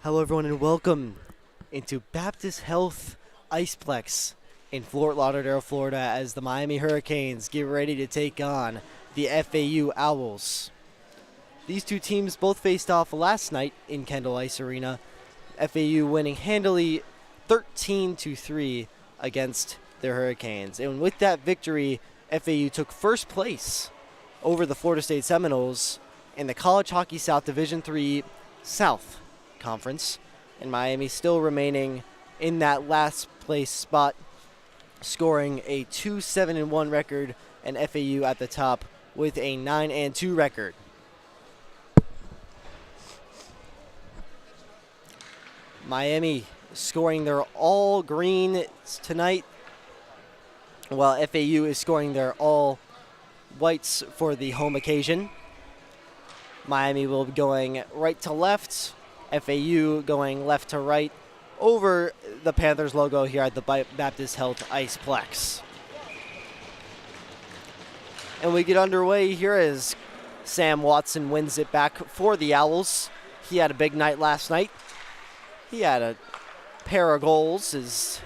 Hello, everyone, and welcome into Baptist Health Iceplex in Fort Lauderdale, Florida, as the Miami Hurricanes get ready to take on the FAU Owls. These two teams both faced off last night in Kendall Ice Arena, FAU winning handily 13-3 against the Hurricanes. And with that victory, FAU took first place over the Florida State Seminoles in the College Hockey South Division III South Conference, and Miami still remaining in that last place spot, scoring a 2-7-1 record, and FAU at the top with a 9-2 record. Miami scoring their all green tonight, while FAU is scoring their all whites for the home occasion. Miami will be going right to left, FAU going left to right over the Panthers logo here at the Baptist Health Iceplex. And we get underway here as Sam Watson wins it back for the Owls. He had a big night last night. He had a pair of goals as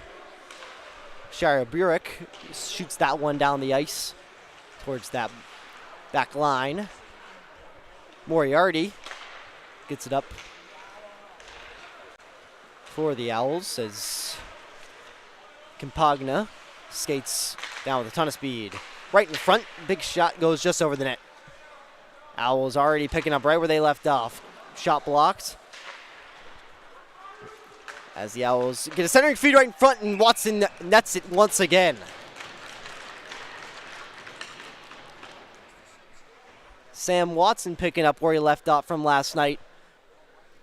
Shira Burek shoots that one down the ice towards that back line. Moriarty gets it up for the Owls as Campagna skates down with a ton of speed. Right in front, big shot goes just over the net. Owls already picking up right where they left off. Shot blocked. As the Owls get a centering feed right in front, and Watson nets it once again. Sam Watson picking up where he left off from last night.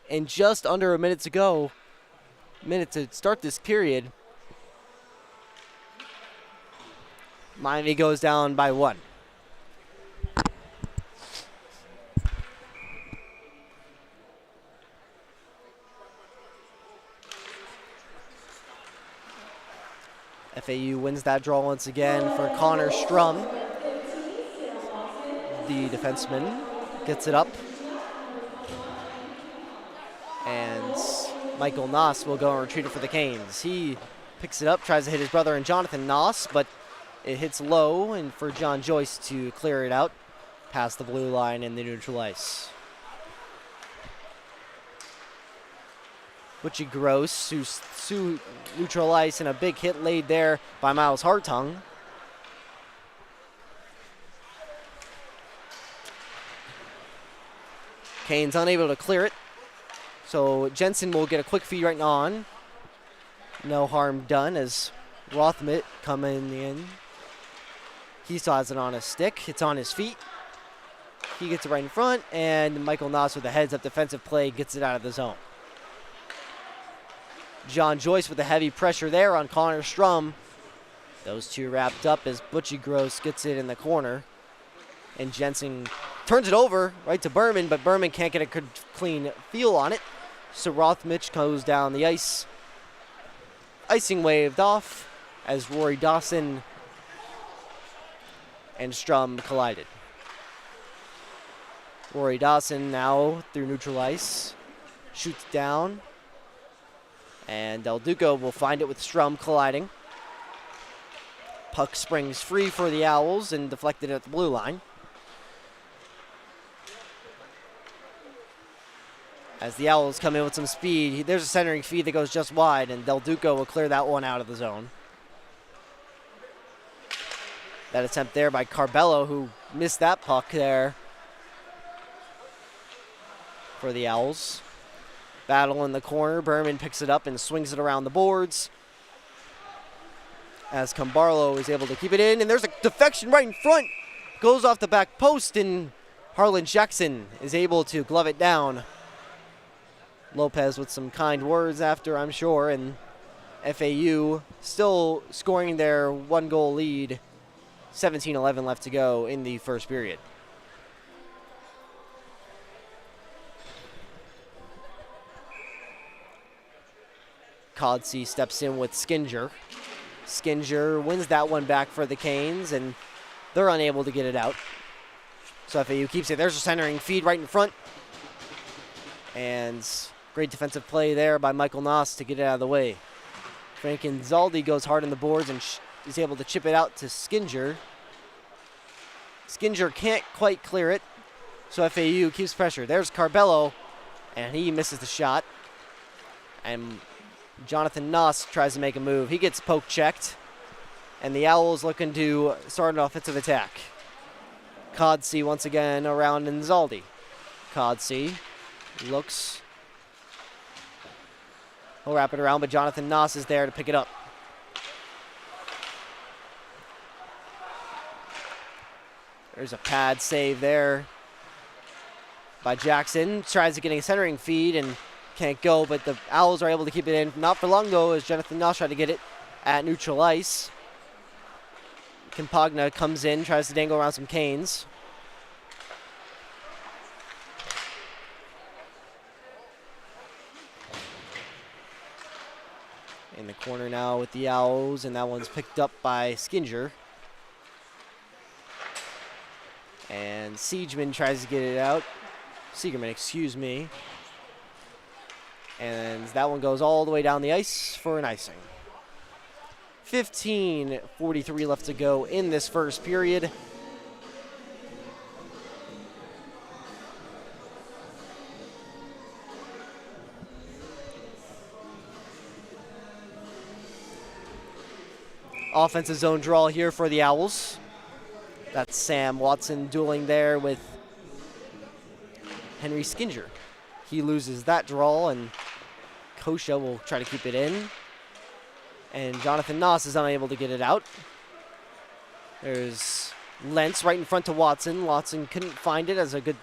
And just under a minute to start this period, Miami goes down by 1. FAU wins that draw once again for Connor Strum. The defenseman gets it up. And Michael Noss will go and retrieve it for the Canes. He picks it up, tries to hit his brother and Jonathan Noss, but it hits low, and for John Joyce to clear it out past the blue line in the neutral ice. Butchie Gross, who's neutral ice, and a big hit laid there by Miles Hartung. Canes unable to clear it. So Jensen will get a quick feed right on. No harm done as Rothmit coming in. He still has it on his stick. It's on his feet. He gets it right in front, and Michael Noss with a heads-up defensive play gets it out of the zone. John Joyce with the heavy pressure there on Connor Strum. Those two wrapped up as Butchie Gross gets it in the corner. And Jensen turns it over right to Berman, but Berman can't get a good, clean feel on it. So Rothmich goes down the ice. Icing waved off as Rory Dawson and Strum collided. Rory Dawson now through neutral ice. Shoots down. And Del Duco will find it with Strum colliding. Puck springs free for the Owls and deflected at the blue line. As the Owls come in with some speed, there's a centering feed that goes just wide, and Del Duco will clear that one out of the zone. That attempt there by Carbello, who missed that puck there for the Owls. Battle in the corner. Berman picks it up and swings it around the boards. As Cambarlo is able to keep it in, and there's a defection right in front. Goes off the back post, and Harlan Jackson is able to glove it down. Lopez with some kind words after, I'm sure, and FAU still scoring their 1-goal lead. 17-11 left to go in the first period. Codsey steps in with Skinger. Skinger wins that one back for the Canes, and they're unable to get it out. So FAU keeps it. There's a centering feed right in front. And Great defensive play there by Michael Noss to get it out of the way. Frank Inzaldi goes hard on the boards and is able to chip it out to Skinger. Skinger can't quite clear it, so FAU keeps pressure. There's Carbello, and he misses the shot. And Jonathan Noss tries to make a move. He gets poke checked, and the Owls looking to start an offensive attack. Codsey once again around Inzaldi. Codsey looks. He'll wrap it around, but Jonathan Noss is there to pick it up. There's a pad save there by Jackson. Tries to get a centering feed and can't go, but the Owls are able to keep it in. Not for long, though, as Jonathan Noss tried to get it at neutral ice. Campagna comes in, tries to dangle around some canes. In the corner now with the Owls, and that one's picked up by Skinger. And Siegerman tries to get it out. Siegerman, excuse me. And that one goes all the way down the ice for an icing. 15:43 left to go in this first period. Offensive zone draw here for the Owls. That's Sam Watson dueling there with Henry Skinger. He loses that draw, and Kosha will try to keep it in. And Jonathan Noss is unable to get it out. There's Lentz right in front to Watson. Watson couldn't find it as a good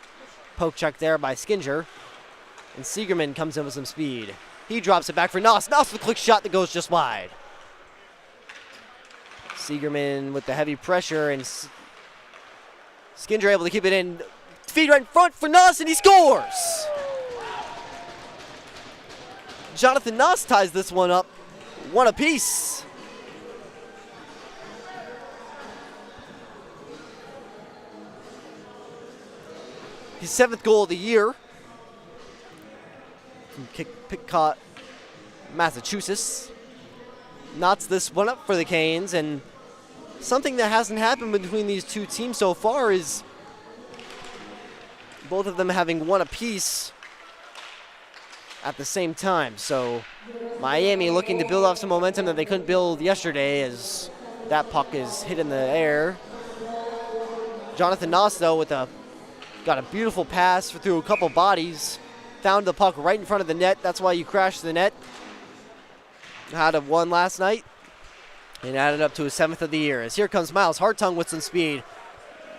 poke check there by Skinger. And Siegerman comes in with some speed. He drops it back for Noss. Noss with a quick shot that goes just wide. Siegerman with the heavy pressure, and Skinger able to keep it in. Feed right in front for Noss, and he scores! Jonathan Noss ties this one up. One apiece. His 7th goal of the year from Picot, Massachusetts. Knots this one up for the Canes, and something that hasn't happened between these two teams so far is both of them having one apiece at the same time. So Miami looking to build off some momentum that they couldn't build yesterday, as that puck is hit in the air. Jonathan Noss, though, got a beautiful pass through a couple bodies, found the puck right in front of the net. That's why you crashed the net. Had a one last night and added up to his 7th of the year. As here comes Miles Hartung with some speed.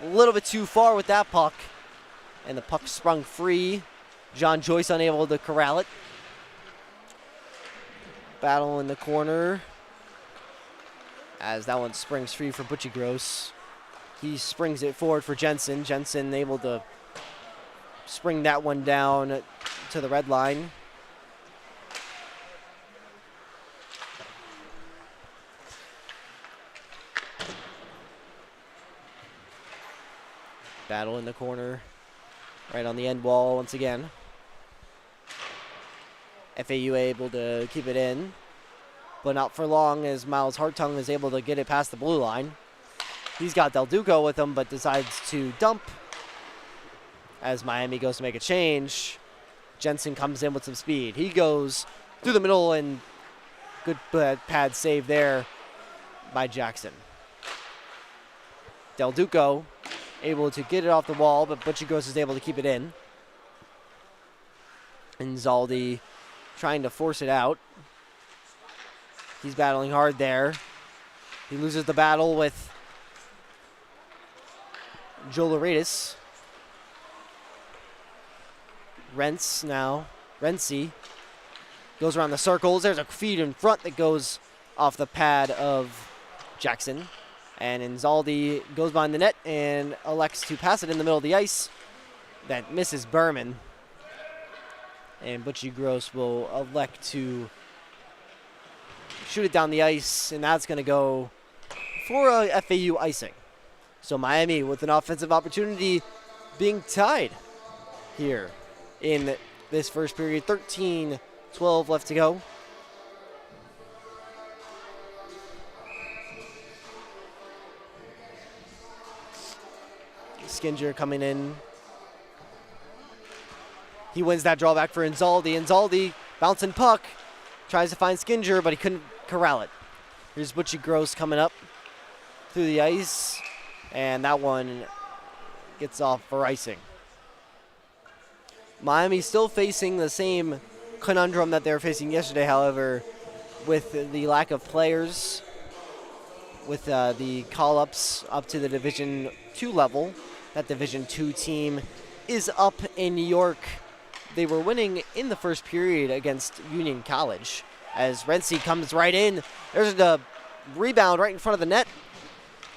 A little bit too far with that puck, and the puck sprung free. John Joyce unable to corral it. Battle in the corner as that one springs free for Butchie Gross. He springs it forward for Jensen. Jensen able to spring that one down to the red line. Battle in the corner, right on the end wall once again. FAU able to keep it in, but not for long, as Miles Hartung is able to get it past the blue line. He's got Del Duco with him, but decides to dump as Miami goes to make a change. Jensen comes in with some speed. He goes through the middle, and good pad save there by Jackson. Del Duco able to get it off the wall, but Butchie Gross is able to keep it in. And Zaldi trying to force it out. He's battling hard there. He loses the battle with Joe Laridis. Renzi goes around the circles. There's a feed in front that goes off the pad of Jackson. And Inzaldi goes behind the net and elects to pass it in the middle of the ice. That misses Berman. And Butchie Gross will elect to shoot it down the ice, and that's going to go for a FAU icing. So Miami with an offensive opportunity being tied here in this first period. 13-12 left to go. Skinger coming in. He wins that drawback for Inzaldi. Inzaldi, bouncing puck, tries to find Skinger, but he couldn't corral it. Here's Butchie Gross coming up through the ice, and that one gets off for icing. Miami's still facing the same conundrum that they were facing yesterday, however, with the lack of players, with the call-ups up to the Division II level. That Division II team is up in New York. They were winning in the first period against Union College as Renzi comes right in. There's the rebound right in front of the net,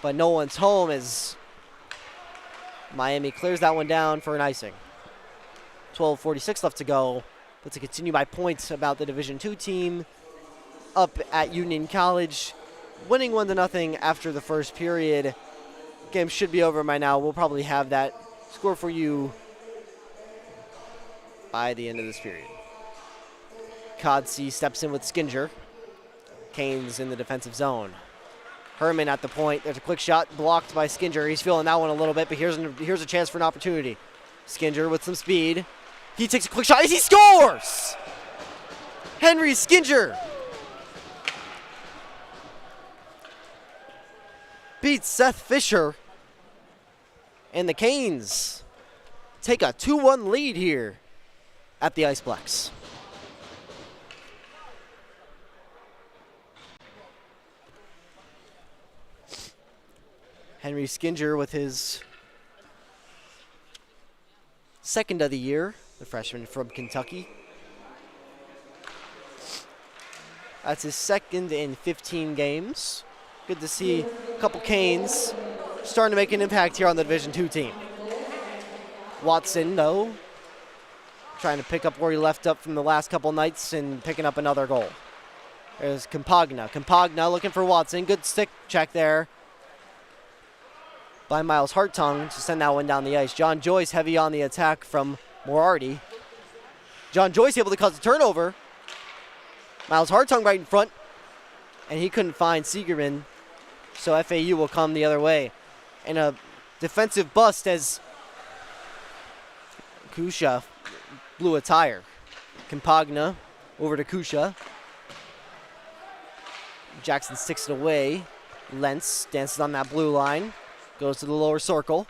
but no one's home as Miami clears that one down for an icing. 12:46 left to go. But to continue my points about the Division II team up at Union College, winning 1-0 after the first period. Game should be over by now. We'll probably have that score for you by the end of this period. Codsey steps in with Skinger. Canes in the defensive zone. Herman at the point. There's a quick shot blocked by Skinger. He's feeling that one a little bit, but here's a chance for an opportunity. Skinger with some speed. He takes a quick shot as he scores! Henry Skinger beats Seth Fisher, and the Canes take a 2-1 lead here at the Iceplex. Henry Skinger with his second of the year, the freshman from Kentucky. That's his second in 15 games. Good to see a couple Canes starting to make an impact here on the Division II team. Watson, though, trying to pick up where he left up from the last couple nights and picking up another goal. There's Campagna. Campagna looking for Watson. Good stick check there by Miles Hartung to send that one down the ice. John Joyce heavy on the attack from Moriarty. John Joyce able to cause a turnover. Miles Hartung right in front, and he couldn't find Siegerman, so FAU will come the other way. And a defensive bust as Kusha blew a tire. Campagna over to Kusha. Jackson sticks it away. Lentz dances on that blue line. Goes to the lower circle.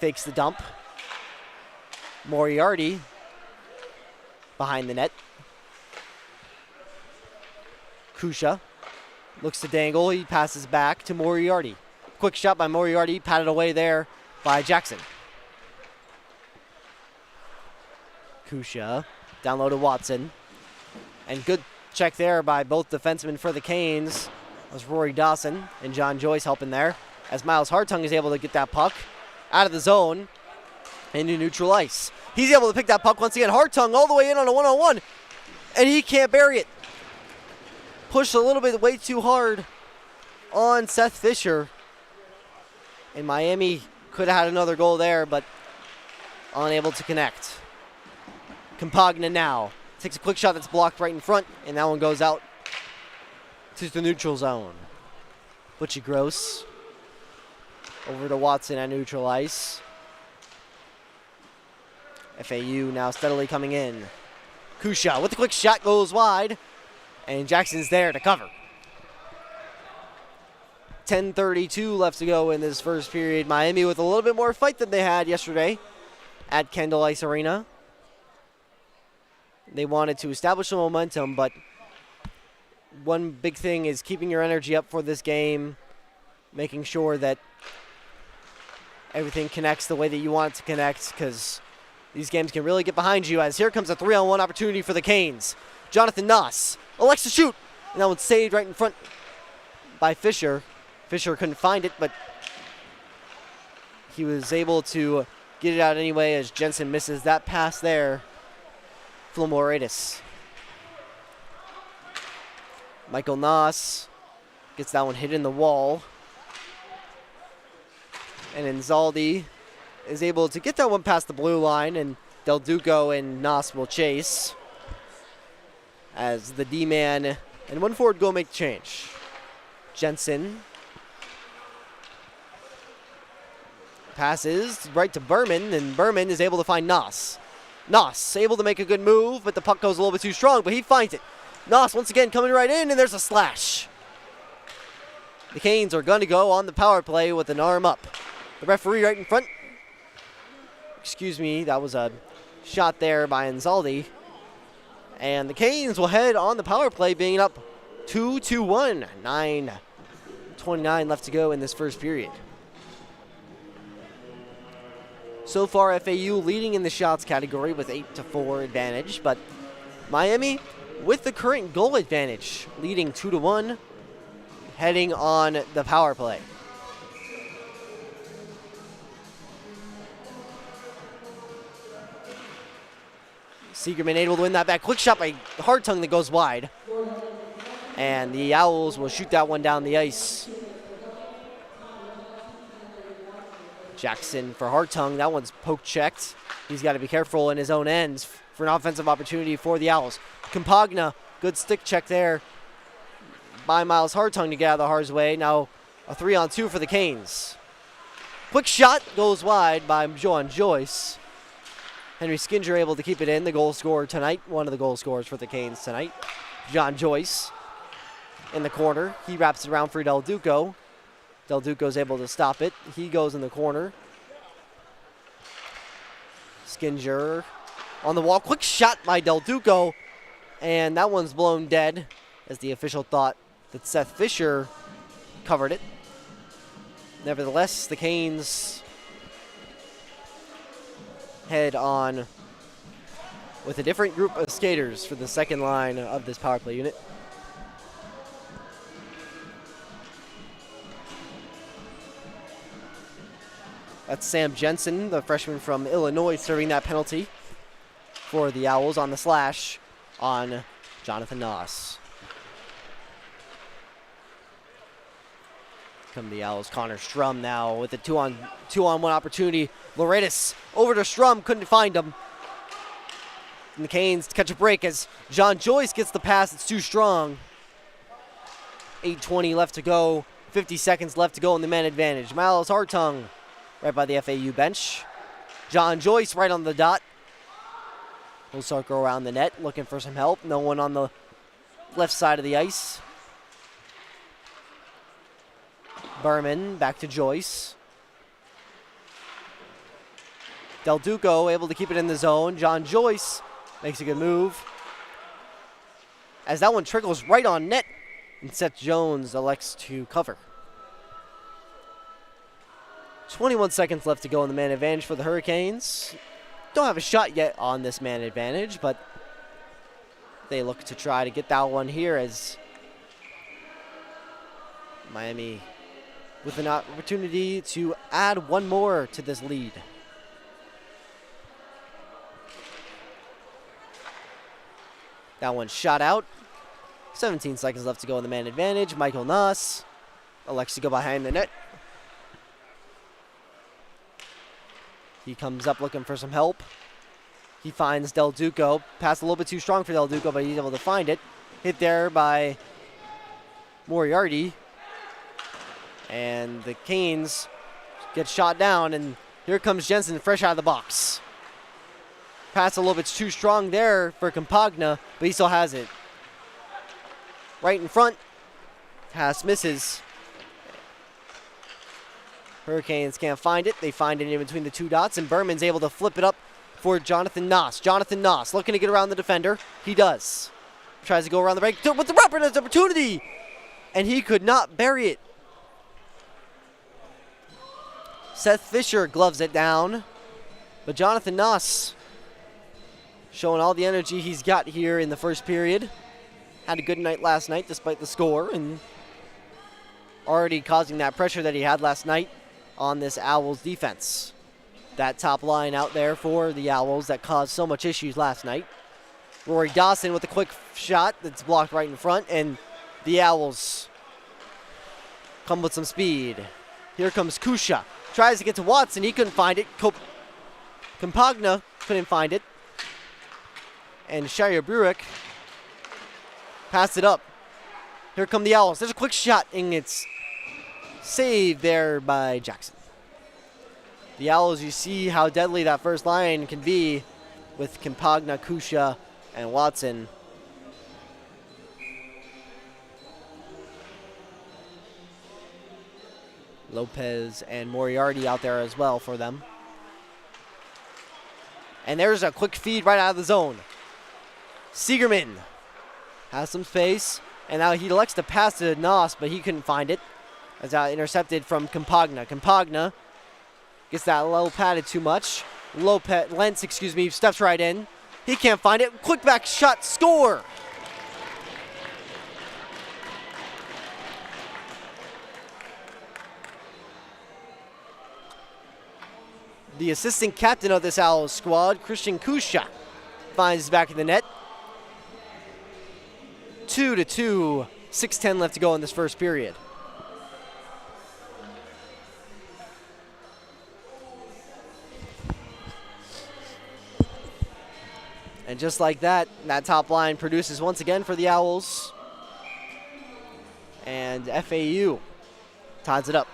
Fakes the dump. Moriarty behind the net. Kusha looks to dangle. He passes back to Moriarty. Quick shot by Moriarty. Patted away there by Jackson. Kusha down low to Watson. And good check there by both defensemen for the Canes. That was Rory Dawson and John Joyce helping there, as Miles Hartung is able to get that puck out of the zone into neutral ice. He's able to pick that puck once again. Hartung all the way in on a one-on-one, and he can't bury it. Pushed a little bit way too hard on Seth Fisher. And Miami could have had another goal there, but unable to connect. Campagna now takes a quick shot that's blocked right in front, and that one goes out to the neutral zone. Butchie Gross over to Watson at neutral ice. FAU now steadily coming in. Kusha with a quick shot goes wide, and Jackson's there to cover. 10:32 left to go in this first period. Miami with a little bit more fight than they had yesterday at Kendall Ice Arena. They wanted to establish some momentum, but one big thing is keeping your energy up for this game, making sure that everything connects the way that you want it to connect, because these games can really get behind you, as here comes a 3-on-1 opportunity for the Canes. Jonathan Noss elects to shoot, and that one's saved right in front by Fisher. Fisher couldn't find it, but he was able to get it out anyway as Jensen misses that pass there. Flomoritis. Michael Noss gets that one hit in the wall. And Inzaldi is able to get that one past the blue line, and Del Duco and Nas will chase as the D-man and one forward go make the change. Jensen passes right to Berman, and Berman is able to find Nas. Nas able to make a good move, but the puck goes a little bit too strong, but he finds it. Nas once again coming right in, and there's a slash. The Canes are going to go on the power play with an arm up. The referee right in front. Excuse me, that was a shot there by Anzaldi. And the Canes will head on the power play, being up 2-1. 9:29 left to go in this first period. So far, FAU leading in the shots category with 8-4 advantage, but Miami with the current goal advantage, leading 2-1, heading on the power play. Seegerman able to win that back. Quick shot by Hartung that goes wide. And the Owls will shoot that one down the ice. Jackson for Hartung. That one's poke checked. He's got to be careful in his own ends for an offensive opportunity for the Owls. Campagna, good stick check there by Miles Hartung to get out of the hard's way. Now a 3-on-2 for the Canes. Quick shot goes wide by Joan Joyce. Henry Skinger able to keep it in, the goal scorer tonight. One of the goal scorers for the Canes tonight. John Joyce in the corner. He wraps it around for Del Duco. Del Duco's able to stop it. He goes in the corner. Skinger on the wall. Quick shot by Del Duco. And that one's blown dead, as the official thought that Seth Fisher covered it. Nevertheless, the Canes head on with a different group of skaters for the second line of this power play unit. That's Sam Jensen, the freshman from Illinois, serving that penalty for the Owls on the slash on Jonathan Noss. Come the Owls. Connor Strum now with a two-on-one opportunity. Loretis over to Strum, couldn't find him. And the Canes catch a break as John Joyce gets the pass. It's too strong. 8:20 left to go. 50 seconds left to go in the man advantage. Miles Hartung right by the FAU bench. John Joyce right on the dot. He'll circle around the net looking for some help. No one on the left side of the ice. Berman back to Joyce. Del Duco able to keep it in the zone. John Joyce makes a good move, as that one trickles right on net, and Seth Jones elects to cover. 21 seconds left to go in the man advantage for the Hurricanes. Don't have a shot yet on this man advantage, but they look to try to get that one here, as Miami with an opportunity to add one more to this lead. That one shot out. 17 seconds left to go in the man advantage. Michael Nuss elects to go behind the net. He comes up looking for some help. He finds Del Duco. Pass a little bit too strong for Del Duco, but he's able to find it. Hit there by Moriarty. And the Canes get shot down, and here comes Jensen fresh out of the box. Pass a little bit too strong there for Campagna, but he still has it. Right in front. Pass misses. Hurricanes can't find it. They find it in between the two dots, and Berman's able to flip it up for Jonathan Noss. Jonathan Noss looking to get around the defender. He does. Tries to go around the break with the rapid opportunity, and he could not bury it. Seth Fisher gloves it down, but Jonathan Noss showing all the energy he's got here in the first period. Had a good night last night despite the score, and already causing that pressure that he had last night on this Owls defense. That top line out there for the Owls that caused so much issues last night. Rory Dawson with a quick shot that's blocked right in front, and the Owls come with some speed. Here comes Kusha. Tries to get to Watson. He couldn't find it. Campagna couldn't find it. And Shire Bruick passed it up. Here come the Owls. There's a quick shot, and it's saved there by Jackson. The Owls, you see how deadly that first line can be with Campagna, Kusha, and Watson. Lopez and Moriarty out there as well for them. And there's a quick feed right out of the zone. Siegerman has some space, and now he elects to pass to Noss, but he couldn't find it. As intercepted from Campagna. Campagna gets that low padded too much. Lentz, steps right in. He can't find it. Quick back shot, score! The assistant captain of this Owls squad, Christian Kusha, finds his back in the net. 2-2, 6:10 left to go in this first period. And just like that, that top line produces once again for the Owls. And FAU ties it up.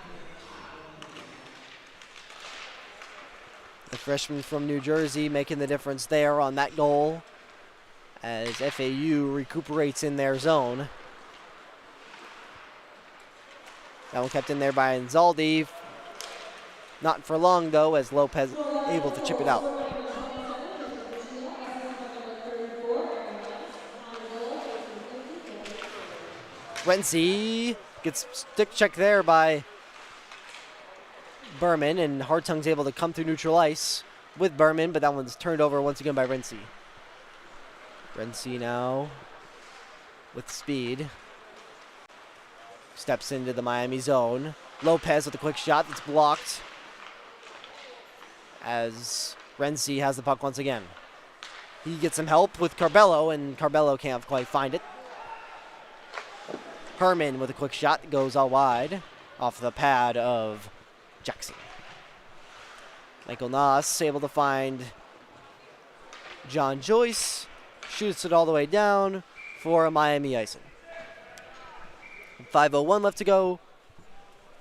The freshman from New Jersey making the difference there on that goal as FAU recuperates in their zone. That one kept in there by Anzaldi. Not for long, though, as Lopez able to chip it out. Renzi gets stick checked there by Berman, and Hartung's able to come through neutral ice with Berman, but that one's turned over once again by Renzi. Renzi now with speed. Steps into the Miami zone. Lopez with a quick shot that's blocked as Renzi has the puck once again. He gets some help with Carbello, and Carbello can't quite find it. Herman with a quick shot that goes all wide off the pad of Jackson. Michael Noss able to find John Joyce. Shoots it all the way down for a Miami icing. 5:01 left to go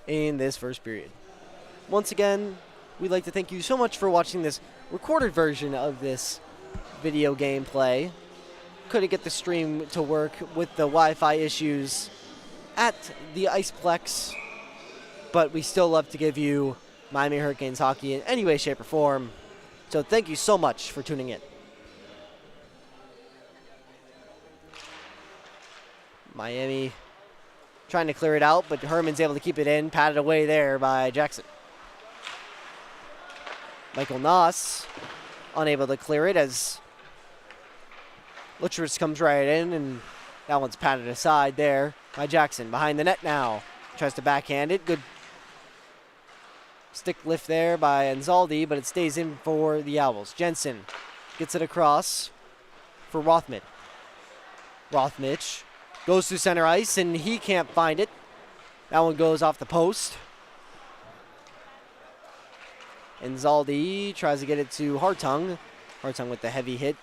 in this first period. Once again, we'd like to thank you so much for watching this recorded version of this video gameplay. Couldn't get the stream to work with the Wi-Fi issues at the Iceplex, but we still love to give you Miami Hurricanes hockey in any way, shape, or form. So thank you so much for tuning in. Miami trying to clear it out, but Herman's able to keep it in, patted away there by Jackson. Michael Noss unable to clear it as Luchritz comes right in, and that one's patted aside there by Jackson. Behind the net now. Tries to backhand it. Good stick lift there by Anzaldi, but it stays in for the Owls. Jensen gets it across for Rothmich. Rothmich goes to center ice, and he can't find it. That one goes off the post. Anzaldi tries to get it to Hartung. Hartung with the heavy hit.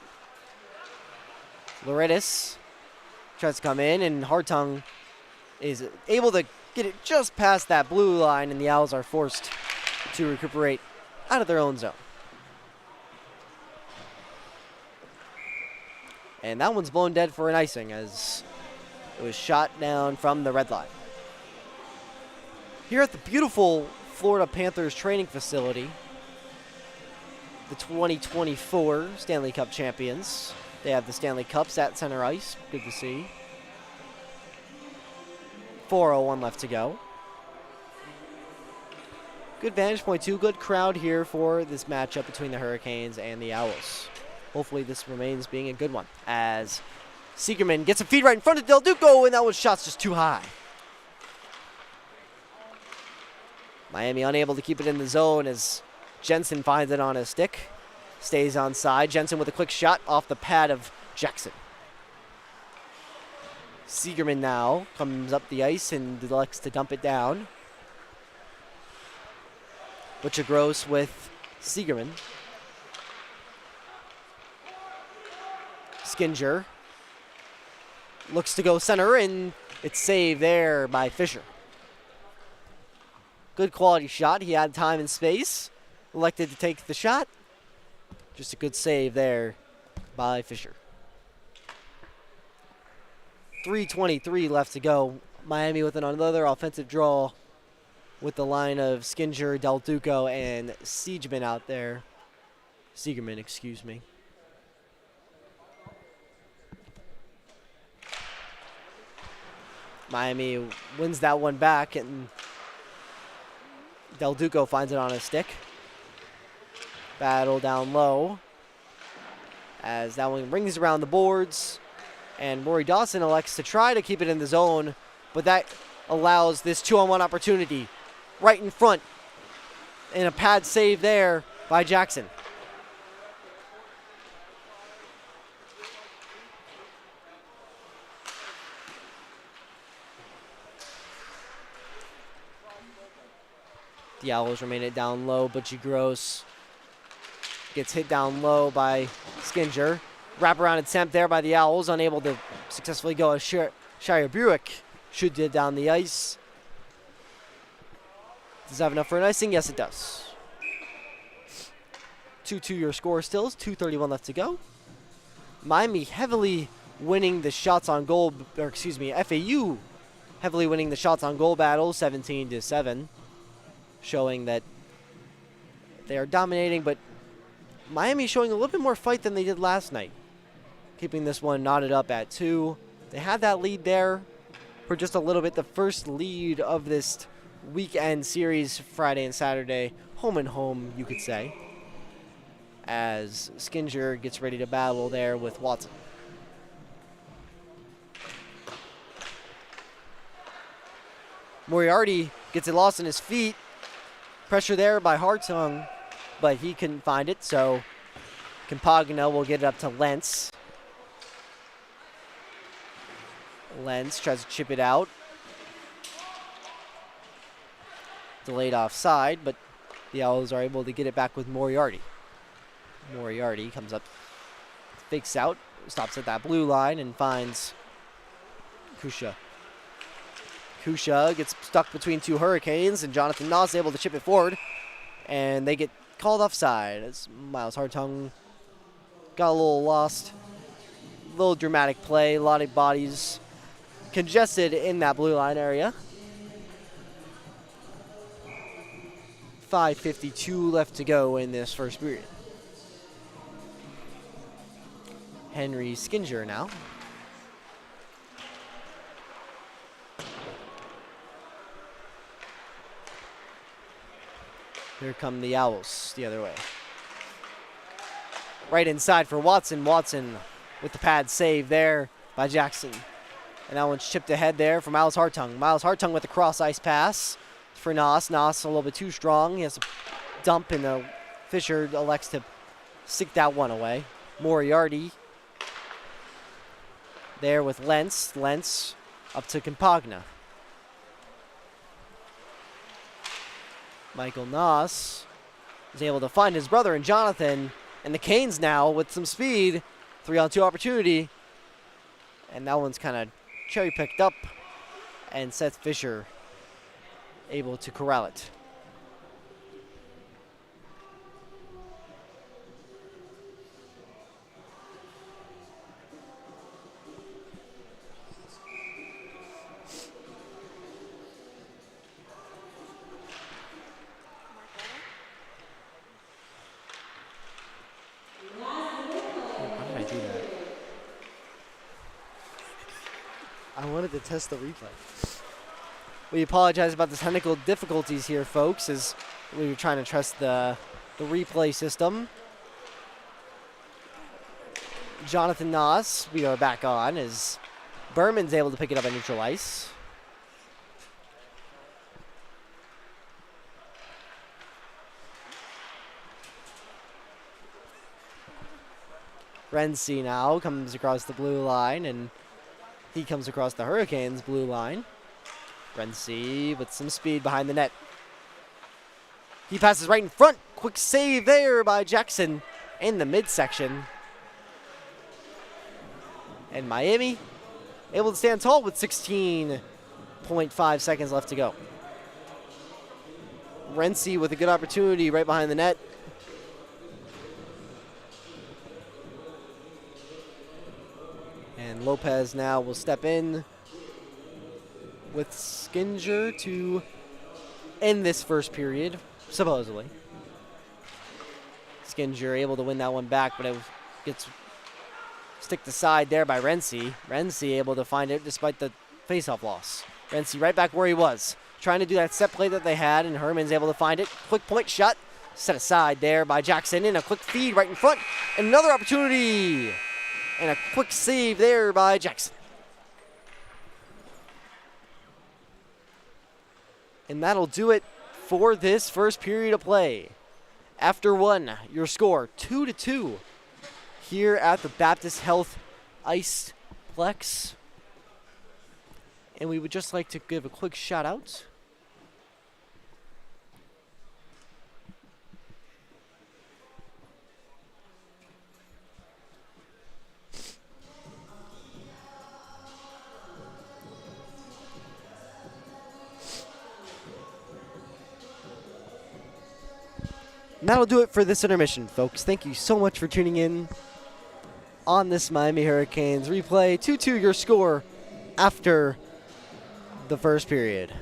Loretis tries to come in, and Hartung is able to get it just past that blue line, and the Owls are forced to recuperate out of their own zone. And that one's blown dead for an icing as it was shot down from the red line. Here at the beautiful Florida Panthers training facility, the 2024 Stanley Cup champions. They have the Stanley Cups at center ice. Good to see. 4:01 left to go. Good vantage point, too. Good crowd here for this matchup between the Hurricanes and the Owls. Hopefully this remains being a good one as Siegerman gets a feed right in front of Del Duco, and that one shot's just too high. Miami unable to keep it in the zone as Jensen finds it on his stick. Stays on side. Jensen with a quick shot off the pad of Jackson. Siegerman now comes up the ice and elects to dump it down. Butcher Gross with Siegerman. Skinger looks to go center, and it's saved there by Fisher. Good quality shot. He had time and space. Elected to take the shot. Just a good save there by Fisher. 3:23 left to go. Miami with another offensive draw with the line of Skinger, Del Duco, and Siegerman out there. Siegerman, excuse me. Miami wins that one back, and Del Duco finds it on his stick. Battle down low as that one rings around the boards, and Rory Dawson elects to try to keep it in the zone, but that allows this 2-on-1 opportunity right in front, and a pad save there by Jackson. The Owls remain it down low. Butchie Gross gets hit down low by Skinger. Wraparound attempt there by the Owls, unable to successfully go as Shire Buick should get down the ice. Does it have enough for an icing? Yes, it does. 2-2 your score still. 2:31 left to go. Miami heavily winning the shots on goal, or excuse me, FAU heavily winning the shots on goal battle, 17-7. Showing that they are dominating, but Miami showing a little bit more fight than they did last night. Keeping this one knotted up at 2. They had that lead there for just a little bit. The first lead of this weekend series, Friday and Saturday. Home and home, you could say. As Skinger gets ready to battle there with Watson. Moriarty gets it lost in his feet. Pressure there by Hartung, but he couldn't find it, so Campagna will get it up to Lentz. Lentz tries to chip it out. Delayed offside, but the Owls are able to get it back with Moriarty. Moriarty comes up, fakes out, stops at that blue line, and finds Kusha. Kusha gets stuck between two Hurricanes, and Jonathan Noss able to chip it forward, and they get called offside as Miles Hartung got a little lost. A little dramatic play, a lot of bodies congested in that blue line area. 5:52 left to go in this first period. Henry Skinger now. Here come the Owls the other way. Right inside for Watson. Watson with the pad save there by Jackson. And that one's chipped ahead there for Miles Hartung. Miles Hartung with the cross ice pass for Noss. Noss a little bit too strong. He has to dump, and Fisher elects to stick that one away. Moriarty there with Lentz. Lentz up to Campagna. Michael Noss is able to find his brother and Jonathan, and the Canes now with some speed. 3-on-2 opportunity, and that one's kind of cherry picked up, and Seth Fisher able to corral it. I wanted to test the replay. We apologize about the technical difficulties here, folks, as we were trying to trust the replay system. Jonathan Noss, we are back on, as Berman's able to pick it up at neutral ice. Renzi now comes across the blue line, and he comes across the Hurricanes' blue line. Renzi with some speed behind the net. He passes right in front. Quick save there by Jackson in the midsection. And Miami able to stand tall with 16.5 seconds left to go. Renzi with a good opportunity right behind the net. And Lopez now will step in with Skinger to end this first period, supposedly. Skinger able to win that one back, but it gets sticked aside there by Renzi. Renzi able to find it despite the faceoff loss. Renzi right back where he was, trying to do that set play that they had, and Herman's able to find it. Quick point shot set aside there by Jackson, and a quick feed right in front. And another opportunity, and a quick save there by Jackson. And that'll do it for this first period of play. After one, your score 2-2 here at the Baptist Health Iceplex. And we would just like to give a quick shout out And that'll do it for this intermission, folks. Thank you so much for tuning in on this Miami Hurricanes replay. 2-2 your score after the first period.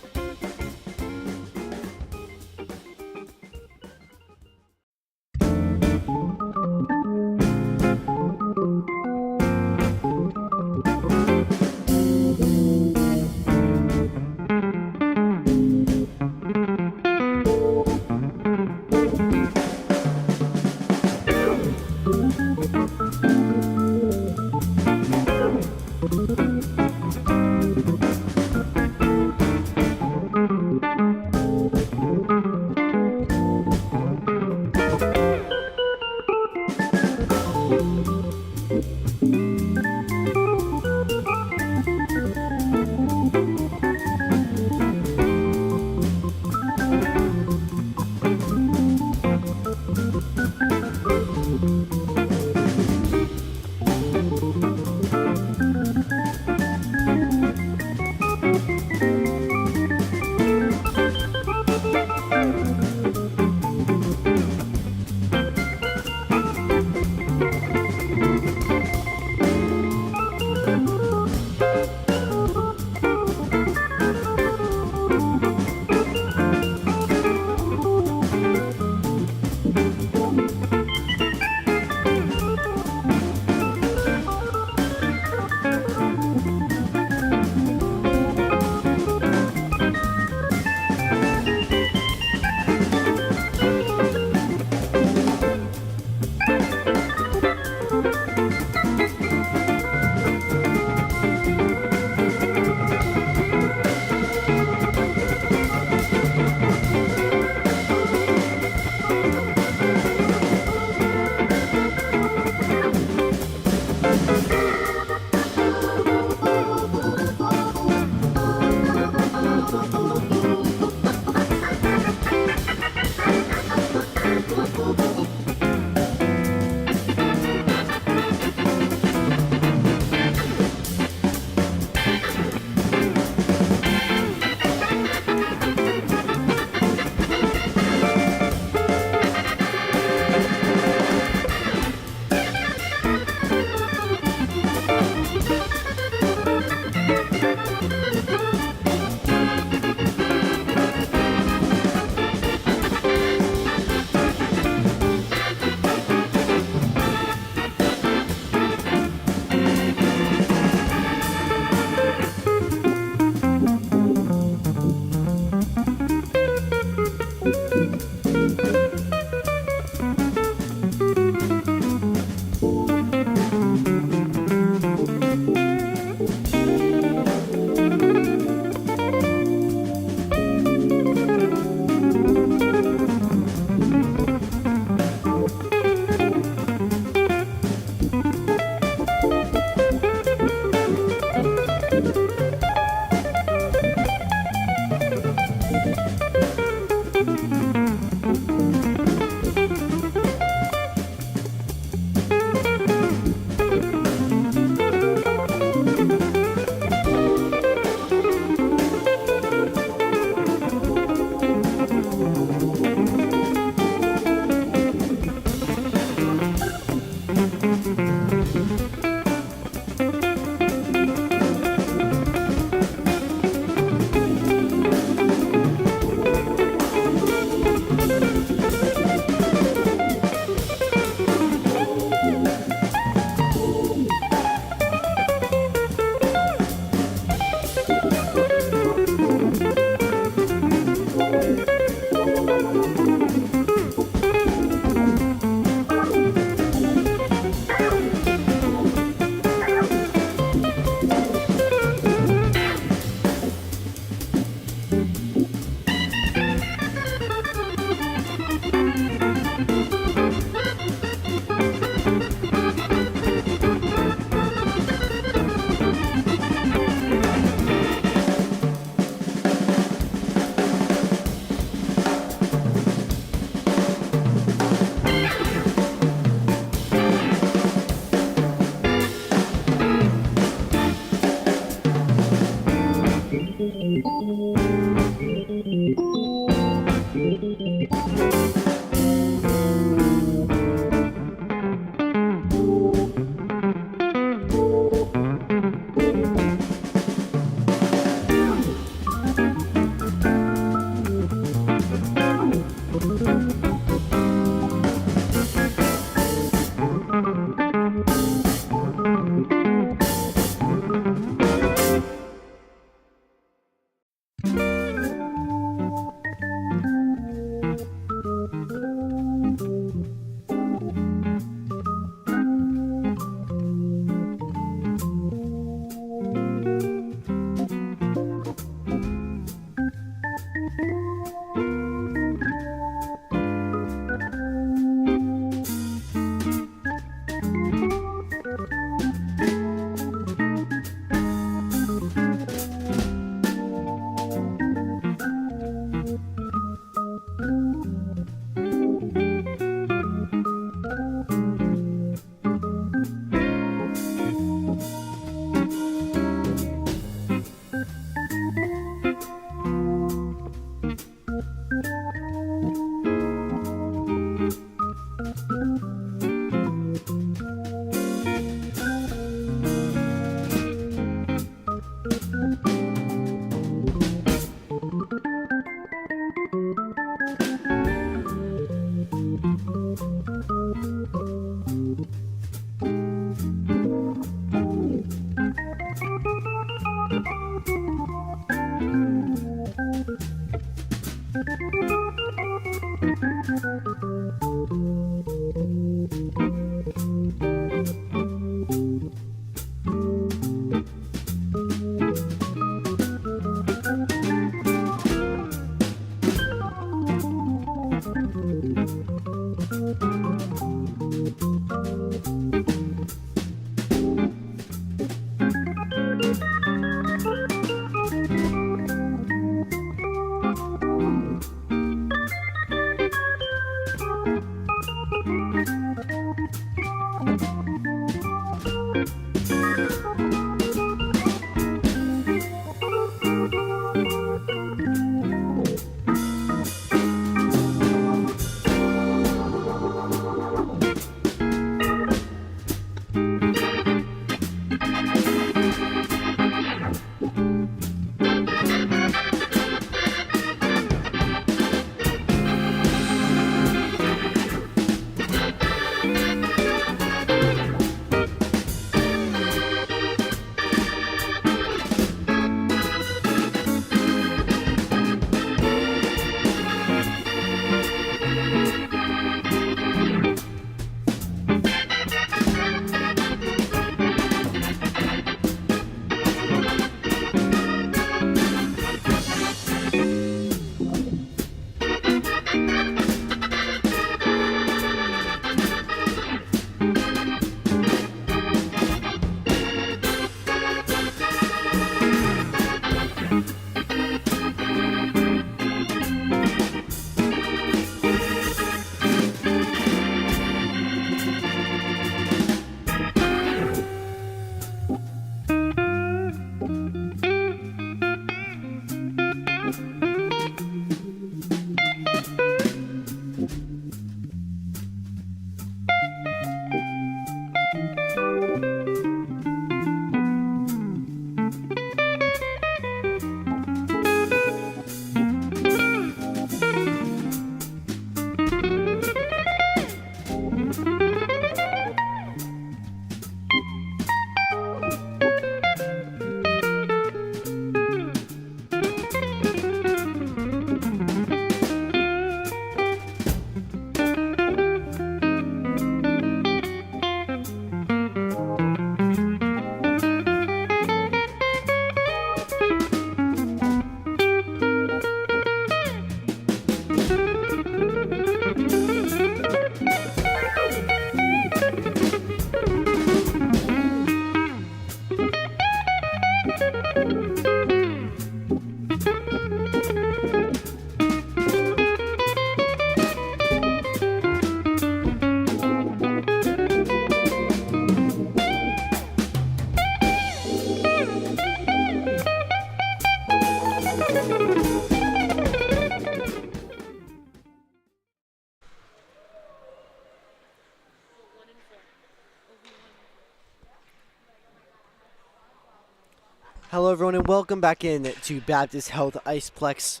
Hello everyone and welcome back in to Baptist Health Iceplex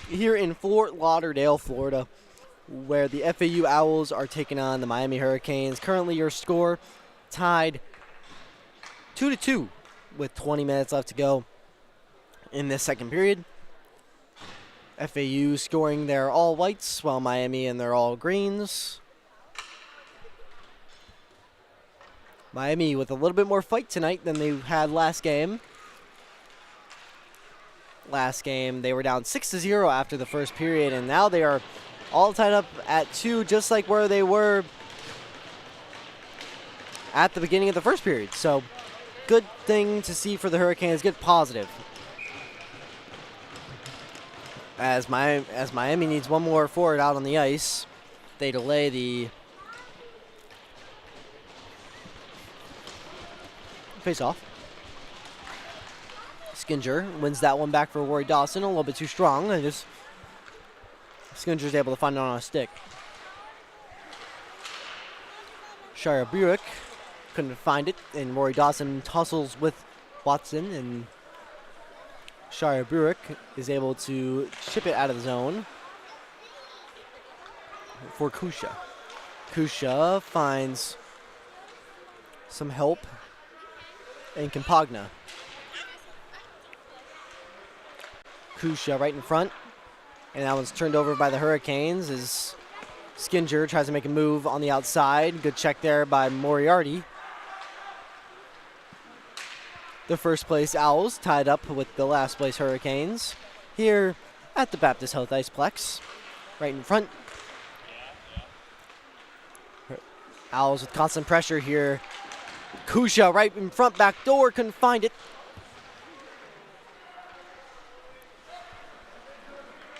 here in Fort Lauderdale, Florida, where the FAU Owls are taking on the Miami Hurricanes. Currently your score tied 2-2 with 20 minutes left to go in this second period. FAU scoring their all whites while Miami in their all greens. Miami with a little bit more fight tonight than they had last game. Last game, they were down 6-0 after the first period, and now they are all tied up at 2, just like where they were at the beginning of the first period. So, good thing to see for the Hurricanes, good positive. As Miami needs one more forward out on the ice, they delay the face-off. Skinger wins that one back for Rory Dawson, a little bit too strong, and just Skinger's able to find it on a stick. Shire Buick couldn't find it, and Rory Dawson tussles with Watson, and Shire Buick is able to chip it out of the zone for Kusha. Kusha finds some help in Campagna. Kusha right in front, and that one's turned over by the Hurricanes as Skinger tries to make a move on the outside. Good check there by Moriarty. The first place Owls tied up with the last place Hurricanes here at the Baptist Health Iceplex, right in front. Owls with constant pressure here. Kusha right in front, back door, couldn't find it.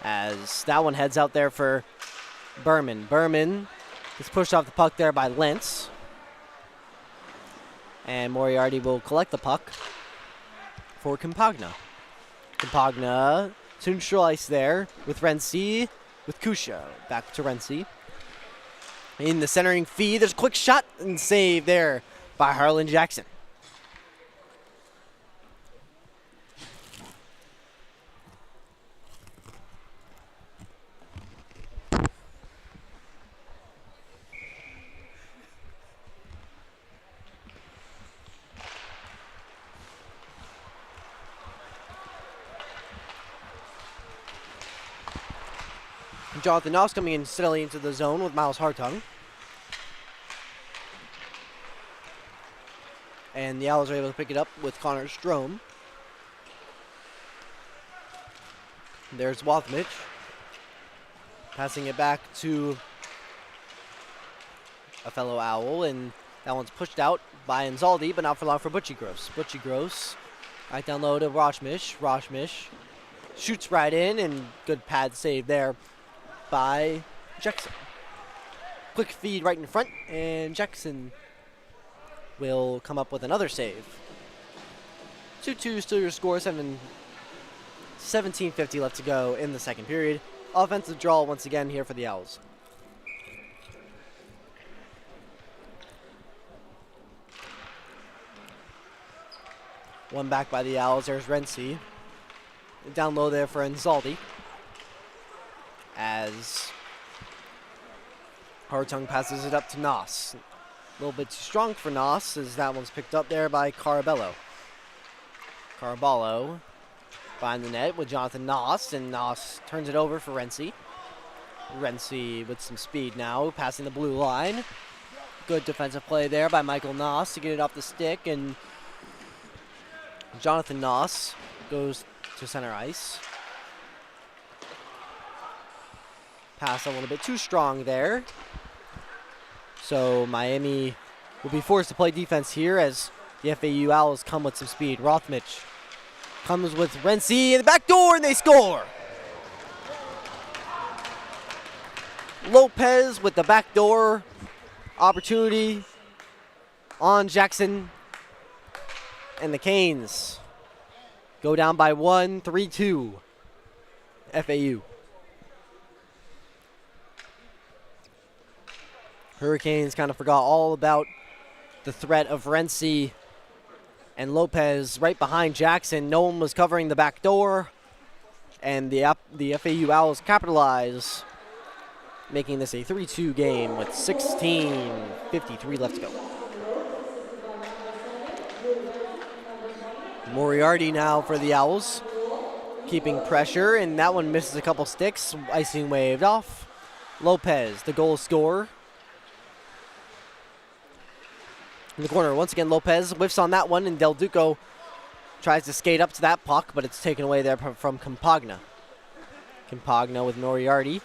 As that one heads out there for Berman. Berman is pushed off the puck there by Lentz. And Moriarty will collect the puck for Campagna. Campagna to neutral ice there with Renzi, with Kusha. Back to Renzi. In the centering feed, there's a quick shot and save there by Harlan Jackson. Jonathan Noss coming in steadily into the zone with Miles Hartung. And the Owls are able to pick it up with Connor Strome. There's Wathmich. Passing it back to a fellow Owl, and that one's pushed out by Anzaldi, but not for long for Butchie Gross. Butchie Gross right down low to Roshmish. Roshmish shoots right in, and good pad save there by Jackson. Quick feed right in front, and Jackson will come up with another save. 2-2 still your score, 17:50 left to go in the second period. Offensive draw once again here for the Owls. One back by the Owls. There's Renzi. Down low there for Anzaldi. As Hartung passes it up to Noss. A little bit too strong for Noss as that one's picked up there by Carabello. Caraballo behind the net with Jonathan Noss, and Noss turns it over for Renzi. Renzi with some speed now, passing the blue line. Good defensive play there by Michael Noss to get it off the stick, and Jonathan Noss goes to center ice. Pass a little bit too strong there. So Miami will be forced to play defense here as The FAU Owls come with some speed. Rothmich comes with Renzi in the back door, and they score! Lopez with the backdoor opportunity on Jackson. And the Canes go down by 1, 3-2. FAU. Hurricanes kind of forgot all about the threat of Renzi and Lopez right behind Jackson. No one was covering the back door. And the FAU Owls capitalize, making this a 3-2 game with 16:53 left to go. Moriarty now for the Owls, keeping pressure, and that one misses a couple sticks. Icing waved off. Lopez, the goal scorer. In the corner, once again, Lopez whiffs on that one, and Del Duco tries to skate up to that puck, but it's taken away there from Campagna. Campagna with Moriarty,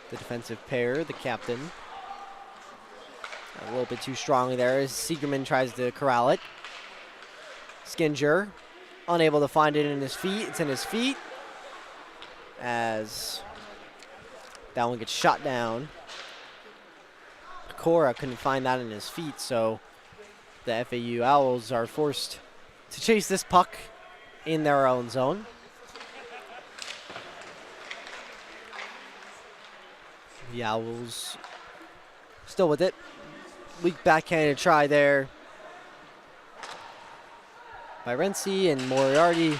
the defensive pair, the captain. A little bit too strong there as Siegerman tries to corral it. Skinger, unable to find it in his feet. It's in his feet as that one gets shot down. Cora couldn't find that in his feet, so the FAU Owls are forced to chase this puck in their own zone. The Owls still with it. Weak backhanded try there by Renzi, and Moriarty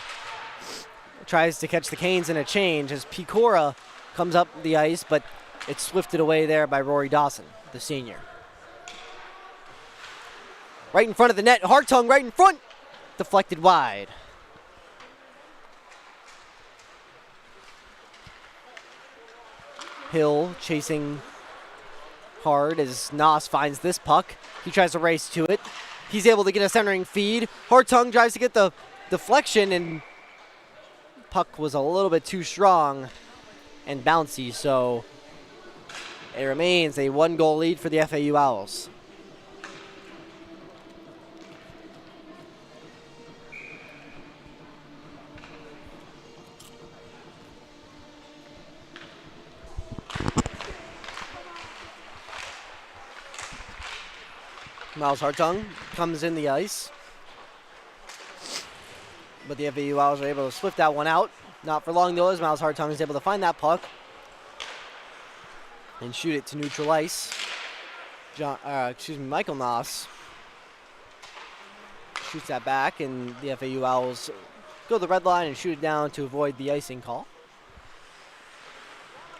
tries to catch the Canes in a change as Picora comes up the ice, but it's swifted away there by Rory Dawson, the senior. Right in front of the net, Hartung right in front, deflected wide. Hill chasing hard as Noss finds this puck. He tries to race to it. He's able to get a centering feed. Hartung tries to get the deflection, and puck was a little bit too strong and bouncy, so it remains a 1-goal lead for the FAU Owls. Miles Hartung comes in the ice, but the FAU Owls are able to swift that one out. Not for long though, as Miles Hartung is able to find that puck and shoot it to neutral ice. Michael Noss shoots that back, and the FAU Owls go to the red line and shoot it down to avoid the icing call.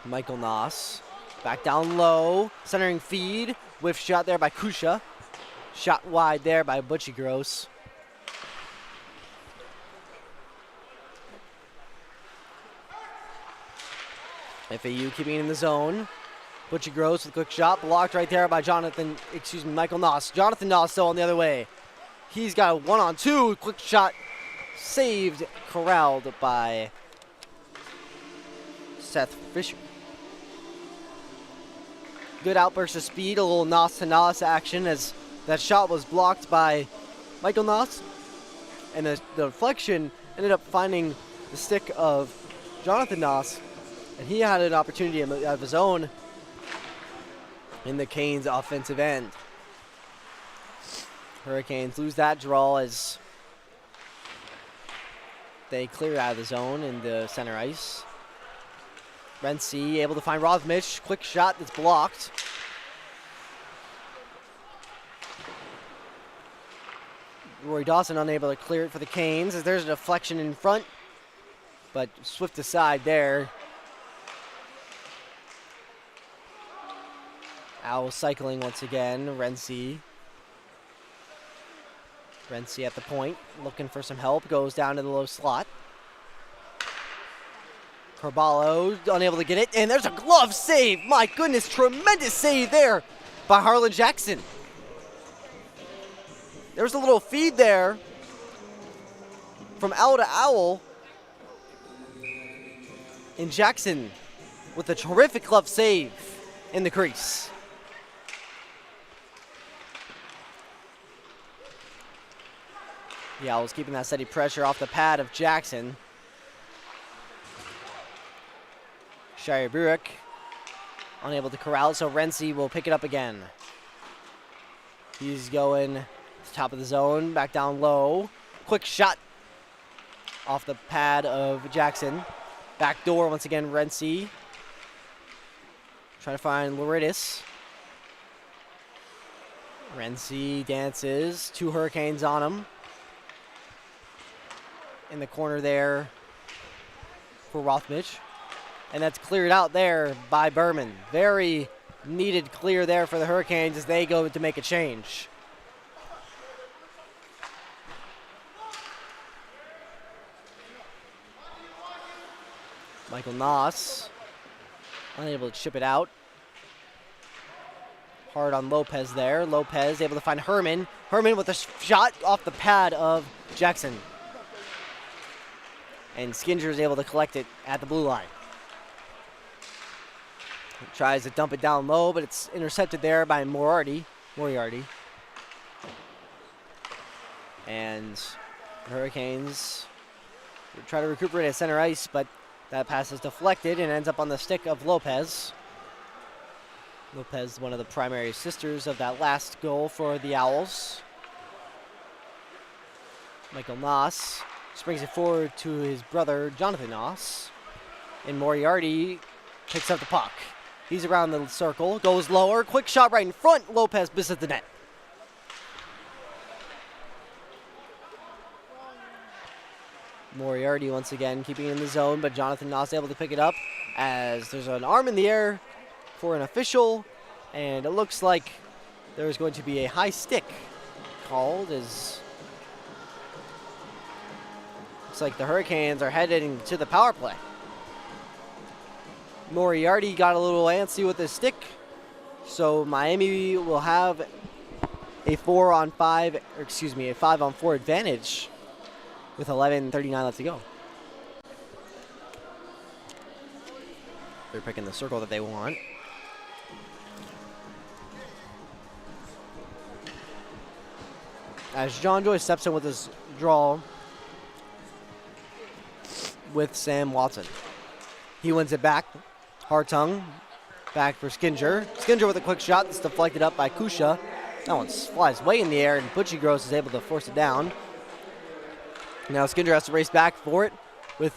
Michael Noss back down low, centering feed, whiff shot there by Kusha. Shot wide there by Butchie Gross. FAU keeping it in the zone. Butchie Gross with a quick shot, blocked right there by Michael Noss. Jonathan Noss still on the other way. He's got a 1-on-2, quick shot saved, corralled by Seth Fisher. Good outburst of speed, a little Noss to Noss action as that shot was blocked by Michael Noss, and the deflection ended up finding the stick of Jonathan Noss, and he had an opportunity of his own in the Canes' offensive end. Hurricanes lose that draw as they clear out of the zone in the center ice. Renzi able to find Rothmich, quick shot that's blocked. Rory Dawson unable to clear it for the Canes as there's a deflection in front, but swift aside there. Owls cycling once again. Renzi at the point, looking for some help, goes down to the low slot. Carballo unable to get it, and there's a glove save. My goodness, tremendous save there by Harlan Jackson. There's a little feed there from owl to owl. And Jackson with a terrific glove save in the crease. The Owls keeping that steady pressure off the pad of Jackson. Shire Burek unable to corral it, so Renzi will pick it up again. He's going to the top of the zone, back down low. Quick shot off the pad of Jackson. Back door once again, Renzi. Trying to find Loridis. Renzi dances. 2 Hurricanes on him. In the corner there for Rothmich. And that's cleared out there by Berman. Very needed clear there for the Hurricanes as they go to make a change. Michael Noss unable to chip it out. Hard on Lopez there. Lopez able to find Herman. Herman with a shot off the pad of Jackson. And Skinger is able to collect it at the blue line. Tries to dump it down low, but it's intercepted there by Moriarty. And the Hurricanes try to recuperate at center ice, but that pass is deflected and ends up on the stick of Lopez. Lopez, one of the primary assisters of that last goal for the Owls. Michael Noss springs it forward to his brother, Jonathan Noss. And Moriarty picks up the puck. He's around the circle, goes lower, quick shot right in front. Lopez misses the net. Moriarty once again keeping it in the zone, but Jonathan Noss able to pick it up as there's an arm in the air for an official, and it looks like there's going to be a high stick called as looks like the Hurricanes are heading to the power play. Moriarty got a little antsy with his stick, so Miami will have a 5-on-4 advantage with 11:39 left to go. They're picking the circle that they want. As John Joyce steps in with his draw with Sam Watson. He wins it back. Hartung back for Skinger. Skinger with a quick shot that's deflected up by Kusha. That one flies way in the air, and Butchie Gross is able to force it down. Now Skinger has to race back for it with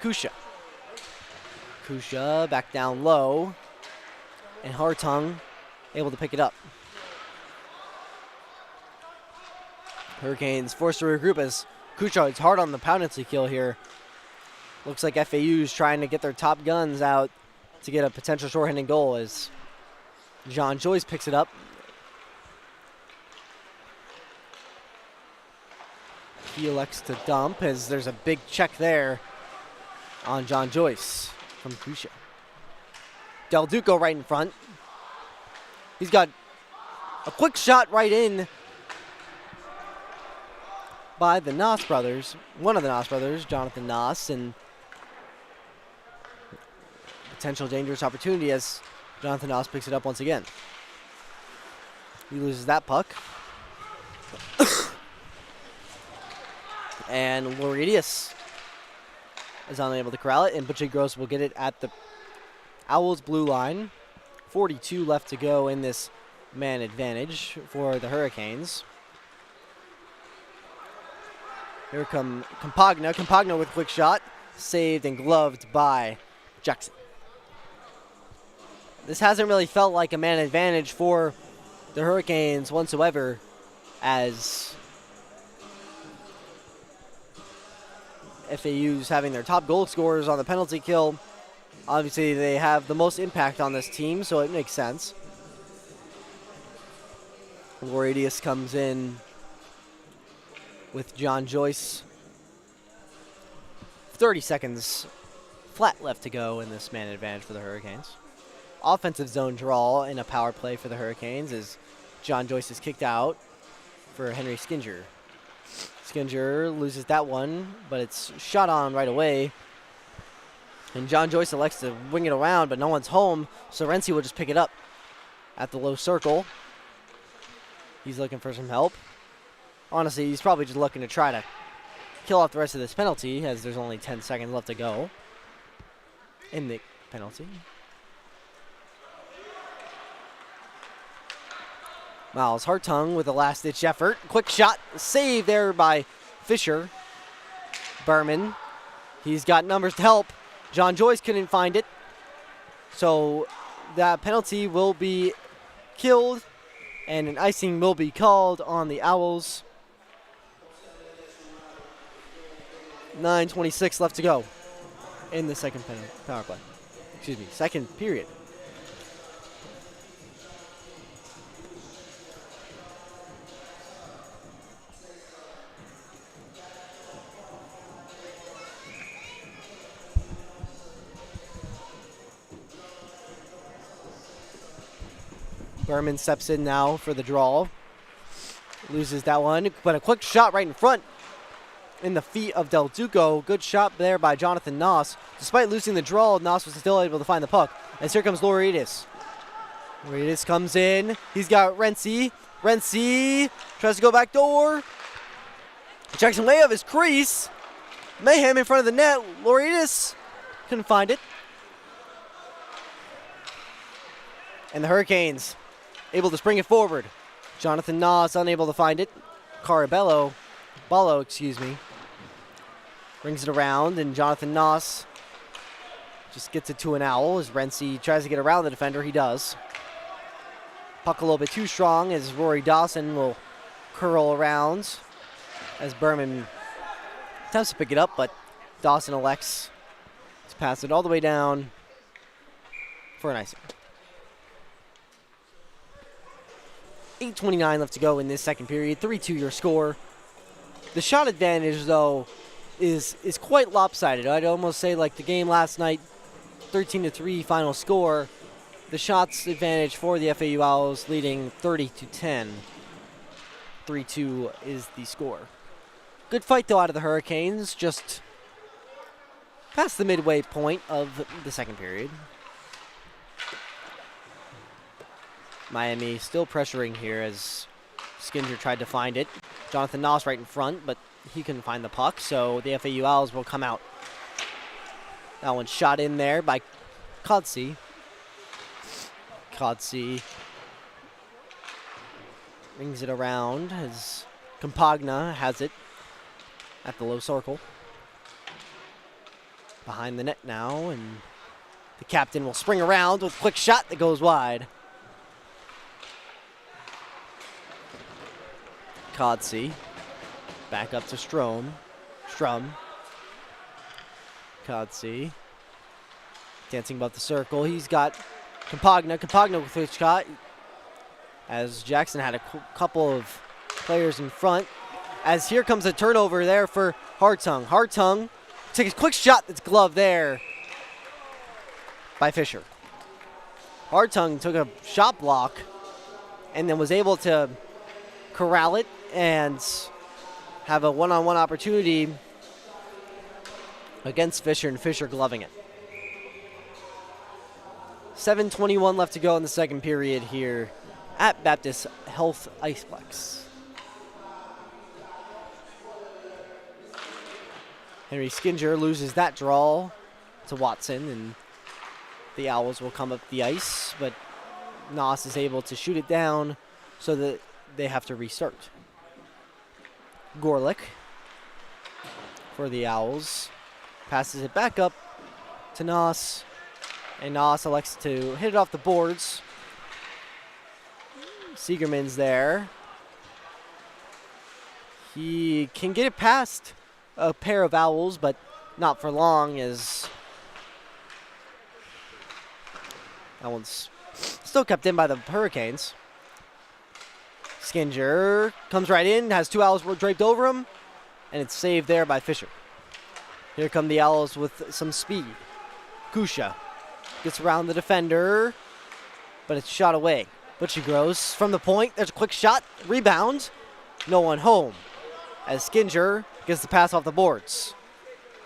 Kusha. Kusha back down low, and Hartung able to pick it up. Hurricanes forced to regroup as Kusha is hard on the penalty kill here. Looks like FAU is trying to get their top guns out to get a potential shorthanded goal as John Joyce picks it up. He elects to dump as there's a big check there on John Joyce from Kusha. Del Duco right in front. He's got a quick shot right in by the Noss brothers, one of the Noss brothers, Jonathan Noss, and potential dangerous opportunity as Jonathan Noss picks it up once again. He loses that puck. And Loridius is unable to corral it, and Butchie Gross will get it at the Owls' blue line. 42 left to go in this man advantage for the Hurricanes. Here come Campagna. Campagna with a quick shot, saved and gloved by Jackson. This hasn't really felt like a man advantage for the Hurricanes whatsoever, as FAU's having their top goal scorers on the penalty kill. Obviously, they have the most impact on this team, so it makes sense. Loridius comes in with John Joyce. 30 seconds flat left to go in this man advantage for the Hurricanes. Offensive zone draw in a power play for the Hurricanes as John Joyce is kicked out for Henry Skinger. Skinger loses that one, but it's shot on right away. And John Joyce elects to wing it around, but no one's home, so Renzi will just pick it up at the low circle. He's looking for some help. Honestly, he's probably just looking to try to kill off the rest of this penalty, as there's only 10 seconds left to go in the penalty. Miles Hartung with a last-ditch effort. Quick shot, save there by Fisher. Berman, he's got numbers to help. John Joyce couldn't find it. So that penalty will be killed, and an icing will be called on the Owls. 9:26 left to go in the second power play. Excuse me, second period. Berman steps in now for the draw. Loses that one, but a quick shot right in front in the feet of Del Duco. Good shot there by Jonathan Noss. Despite losing the draw, Noss was still able to find the puck. As here comes Laureidis. Laureidis comes in. He's got Renzi. Renzi tries to go back door. Jackson way of his crease. Mayhem in front of the net. Laureidis couldn't find it. And the Hurricanes able to spring it forward. Jonathan Noss unable to find it. Ballo, brings it around, and Jonathan Noss just gets it to an Owl as Renzi tries to get around the defender. He does. Puck a little bit too strong as Rory Dawson will curl around as Berman attempts to pick it up, but Dawson elects to pass it all the way down for an icing. 8:29 left to go in this second period. 3-2 your score. The shot advantage, though, is quite lopsided. I'd almost say like the game last night, 13-3 final score. The shots advantage for the FAU Owls leading 30-10. 3-2 is the score. Good fight, though, out of the Hurricanes, just past the midway point of the second period. Miami still pressuring here as Skinner tried to find it. Jonathan Noss right in front, but he couldn't find the puck, so the FAU Owls will come out. That one shot in there by Kodsey. Kodsey rings it around as Campagna has it at the low circle. Behind the net now, and the captain will spring around with a quick shot that goes wide. Kodsey. Back up to Strum. Kodsey. Dancing above the circle. He's got Campagna. Campagna with a shot. As Jackson had a couple of players in front. As here comes a turnover there for Hartung. Hartung takes a quick shot that's gloved there by Fisher. Hartung took a shot block and then was able to corral it and have a one-on-one opportunity against Fisher, and Fisher gloving it. 7:21 left to go in the second period here at Baptist Health Iceplex. Henry Skinger loses that draw to Watson, and the Owls will come up the ice, but Noss is able to shoot it down so that they have to restart. Gorlick for the Owls passes it back up to Noss, and Noss elects to hit it off the boards. Siegerman's there. He can get it past a pair of Owls, but not for long, as that one's still kept in by the Hurricanes. Skinger comes right in, has two Owls draped over him, and it's saved there by Fisher. Here come the Owls with some speed. Kusha gets around the defender, but it's shot away. Butchie Gross from the point. There's a quick shot. Rebound. No one home. As Skinger gets the pass off the boards.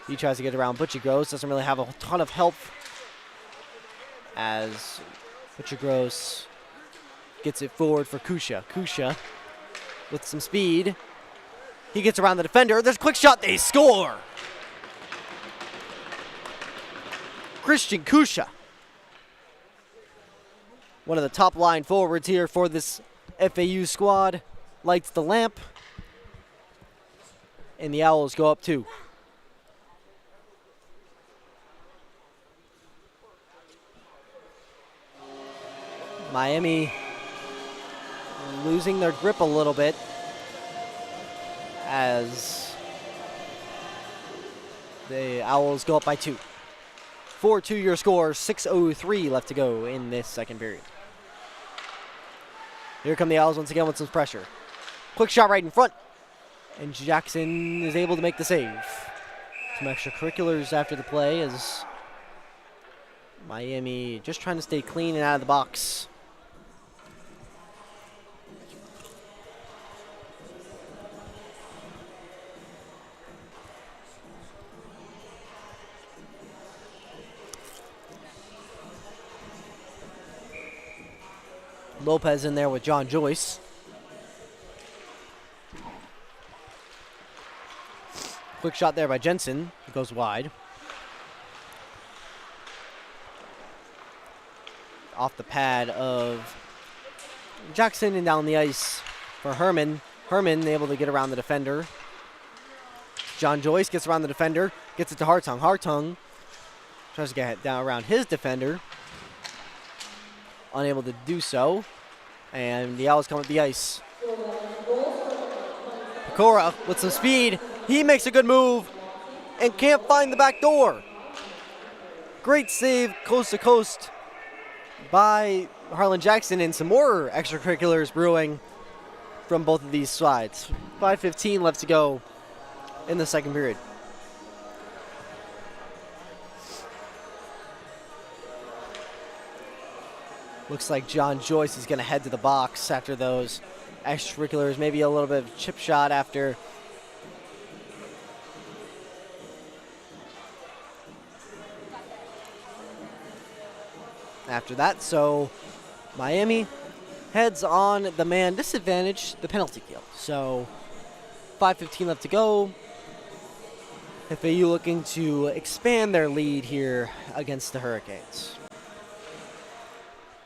He tries to get around Butchie Gross. Doesn't really have a ton of help. As Butchie Gross gets it forward for Kusha. Kusha with some speed. He gets around the defender. There's a quick shot. They score. Christian Kusha, one of the top line forwards here for this FAU squad, lights the lamp. And the Owls go up 2. Miami losing their grip a little bit as the Owls go up by 2. 4-2 your score, 6:03 left to go in this second period. Here come the Owls once again with some pressure. Quick shot right in front. And Jackson is able to make the save. Some extracurriculars after the play as Miami just trying to stay clean and out of the box. Lopez in there with John Joyce. Quick shot there by Jensen. It goes wide. Off the pad of Jackson and down the ice for Herman. Herman able to get around the defender. John Joyce gets around the defender. Gets it to Hartung. Hartung tries to get it down around his defender. Unable to do so. And the Owls come up the ice. Pecora with some speed. He makes a good move and can't find the back door. Great save coast to coast by Harlan Jackson, and some more extracurriculars brewing from both of these sides. 5:15 left to go in the second period. Looks like John Joyce is going to head to the box after those extracurriculars. Maybe a little bit of chip shot after that. So Miami heads on the man disadvantage, the penalty kill. So 5:15 left to go. FAU looking to expand their lead here against the Hurricanes.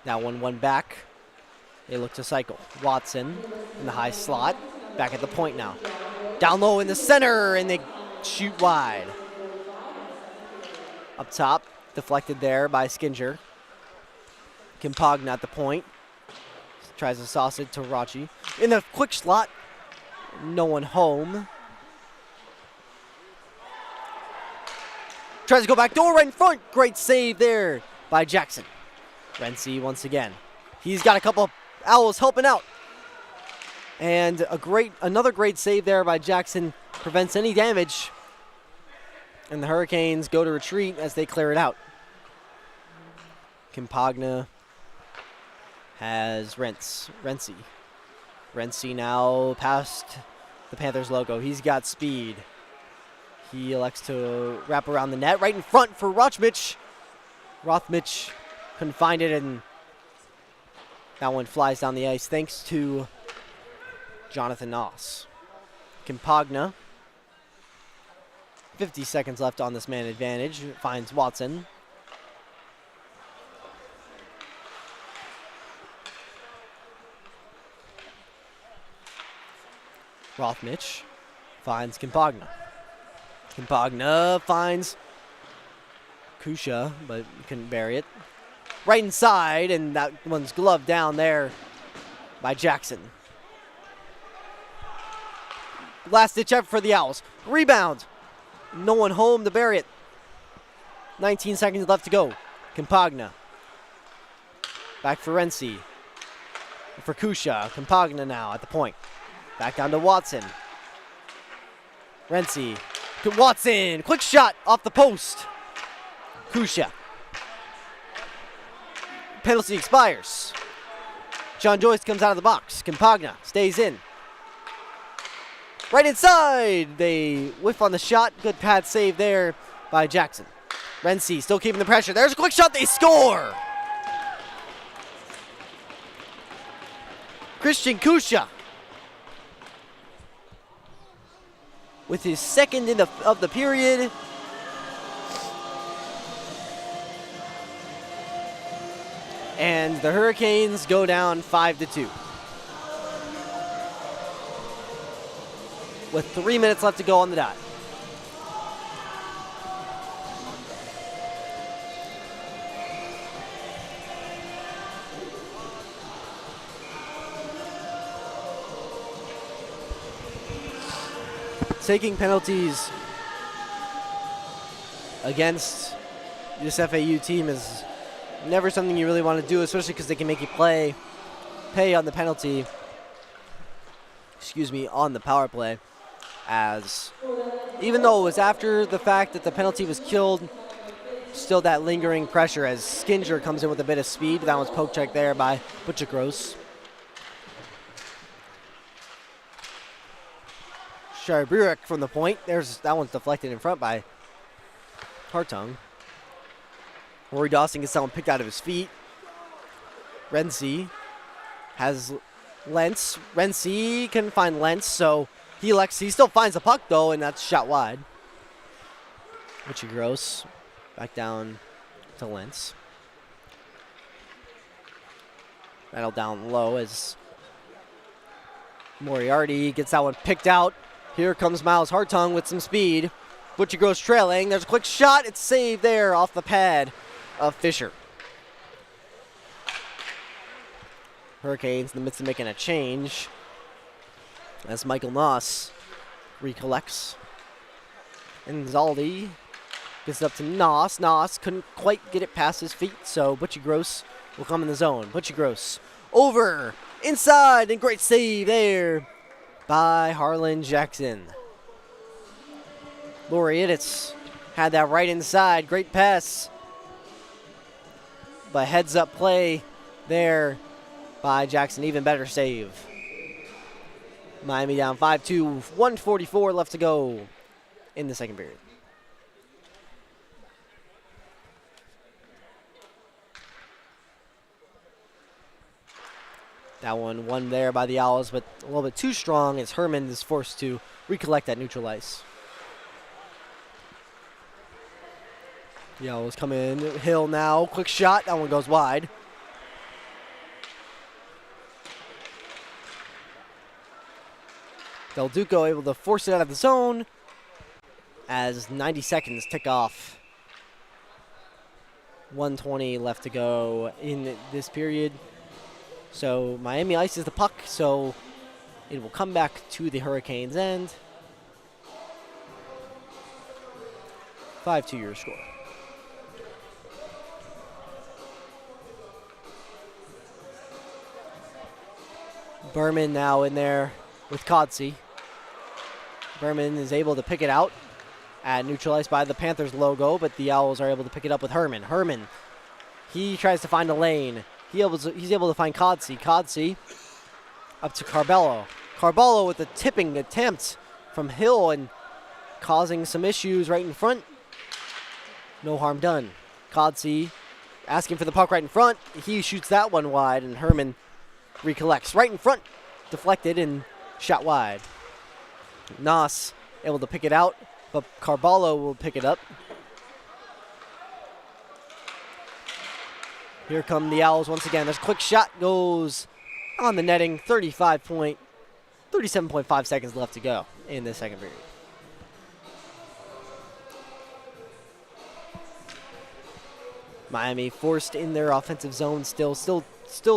Now 1-1 back. They look to cycle. Watson in the high slot. Back at the point now. Down low in the center, and they shoot wide. Up top, deflected there by Skinger. Kimpagna at the point. Tries to sauce it to Rachi. In the quick slot. No one home. Tries to go back door right in front. Great save there by Jackson. Renzi once again. He's got a couple of Owls helping out. And another great save there by Jackson. Prevents any damage. And the Hurricanes go to retreat as they clear it out. Kimpagna has Renzi. Renzi now past the Panthers logo. He's got speed. He elects to wrap around the net right in front for Rothmich. Rothmich couldn't find it, and that one flies down the ice thanks to Jonathan Noss. Kimpagna. 50 seconds left on this man advantage. Finds Watson. Rothmich finds Kimpagna. Kimpagna finds Kusha, but couldn't bury it. Right inside, and that one's gloved down there by Jackson. Last-ditch effort for the Owls. Rebound. No one home to bury it. 19 seconds left to go. Kimpagna. Back for Renzi. For Kusha. Kimpagna now at the point. Back down to Watson. Renzi. Watson. Quick shot off the post. Kusha. Penalty expires. John Joyce comes out of the box. Kimpagna stays in. Right inside. They whiff on the shot. Good pad save there by Jackson. Renzi still keeping the pressure. There's a quick shot. They score. Christian Kusha. with his second of the period. And the Hurricanes go down 5-2. With 3 minutes left to go on the dot. Taking penalties against this FAU team is never something you really want to do, especially because they can make you pay on the penalty, on the power play. As even though it was after the fact that the penalty was killed, still that lingering pressure as Skinger comes in with a bit of speed. That one's poke check there by Butcher Gross. Sharburek from the point. That one's deflected in front by Hartung. Rory Dawson gets that one picked out of his feet. Renzi has Lentz. Renzi can find Lentz, so he still finds the puck though, and that's shot wide. Richie Gross back down to Lentz. Battle down low as Moriarty gets that one picked out. Here comes Miles Hartung with some speed. Butcher Gross trailing. There's a quick shot. It's saved there off the pad of Fisher. Hurricanes in the midst of making a change as Michael Noss recollects. And Zaldi gets it up to Noss. Noss couldn't quite get it past his feet, so Butcher Gross will come in the zone. Butcher Gross over, inside, and great save there by Harlan Jackson. Laureatis had that right inside. Great pass. But heads up play there by Jackson. Even better save. Miami down 5-2. 1:44 left to go in the second period. That one won there by the Owls, but a little bit too strong as Herman is forced to recollect that neutral ice. The Owls come in. Hill now. Quick shot. That one goes wide. Del Duco able to force it out of the zone as 90 seconds tick off. 1:20 left to go in this period. So Miami ices the puck, so it will come back to the Hurricanes' end. 5-2 your score. Berman now in there with Codsey. Berman is able to pick it out at neutralized by the Panthers logo, but the Owls are able to pick it up with Herman. Herman, he tries to find a lane. He's able to find Codsey. Codsey up to Carbello. Carbello with a tipping attempt from Hill and causing some issues right in front. No harm done. Codsey asking for the puck right in front. He shoots that one wide, and Herman recollects. Right in front, deflected and shot wide. Noss able to pick it out, but Carballo will pick it up. Here come the Owls once again. There's a quick shot, goes on the netting. 37.5 seconds left to go in the second period. Miami forced in their offensive zone still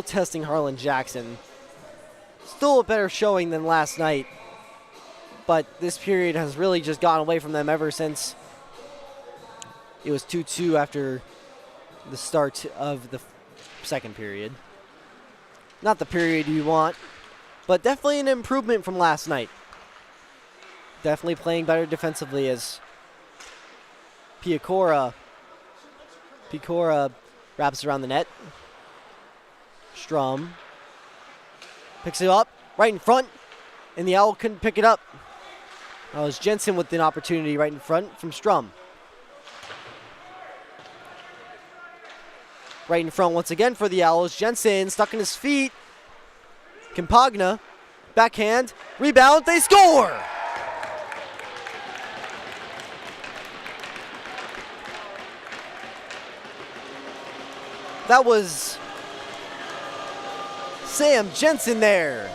testing Harlan Jackson. Still a better showing than last night, but this period has really just gone away from them ever since it was 2-2 after the start of the second period. Not the period you want, but definitely an improvement from last night. Definitely playing better defensively as Picora wraps around the net. Strum picks it up right in front, and the Owl couldn't pick it up. That was Jensen with an opportunity right in front from Strum. Right in front once again for the Owls. Jensen stuck in his feet. Campagna, backhand, rebound, they score! That was Sam Jensen there.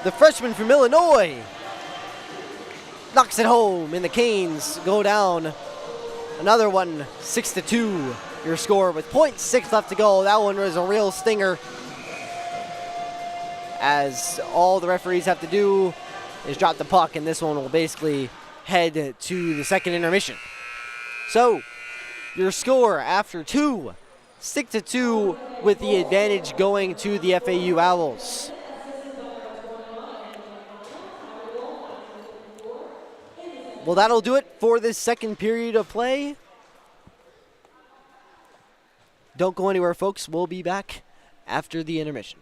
The freshman from Illinois knocks it home, and the Canes go down. Another one, 6-2, your score with .6 left to go. That one was a real stinger, as all the referees have to do is drop the puck, and this one will basically head to the second intermission. So, your score after 2, 6-2, with the advantage going to the FAU Owls. Well, that'll do it for this second period of play. Don't go anywhere, folks. We'll be back after the intermission.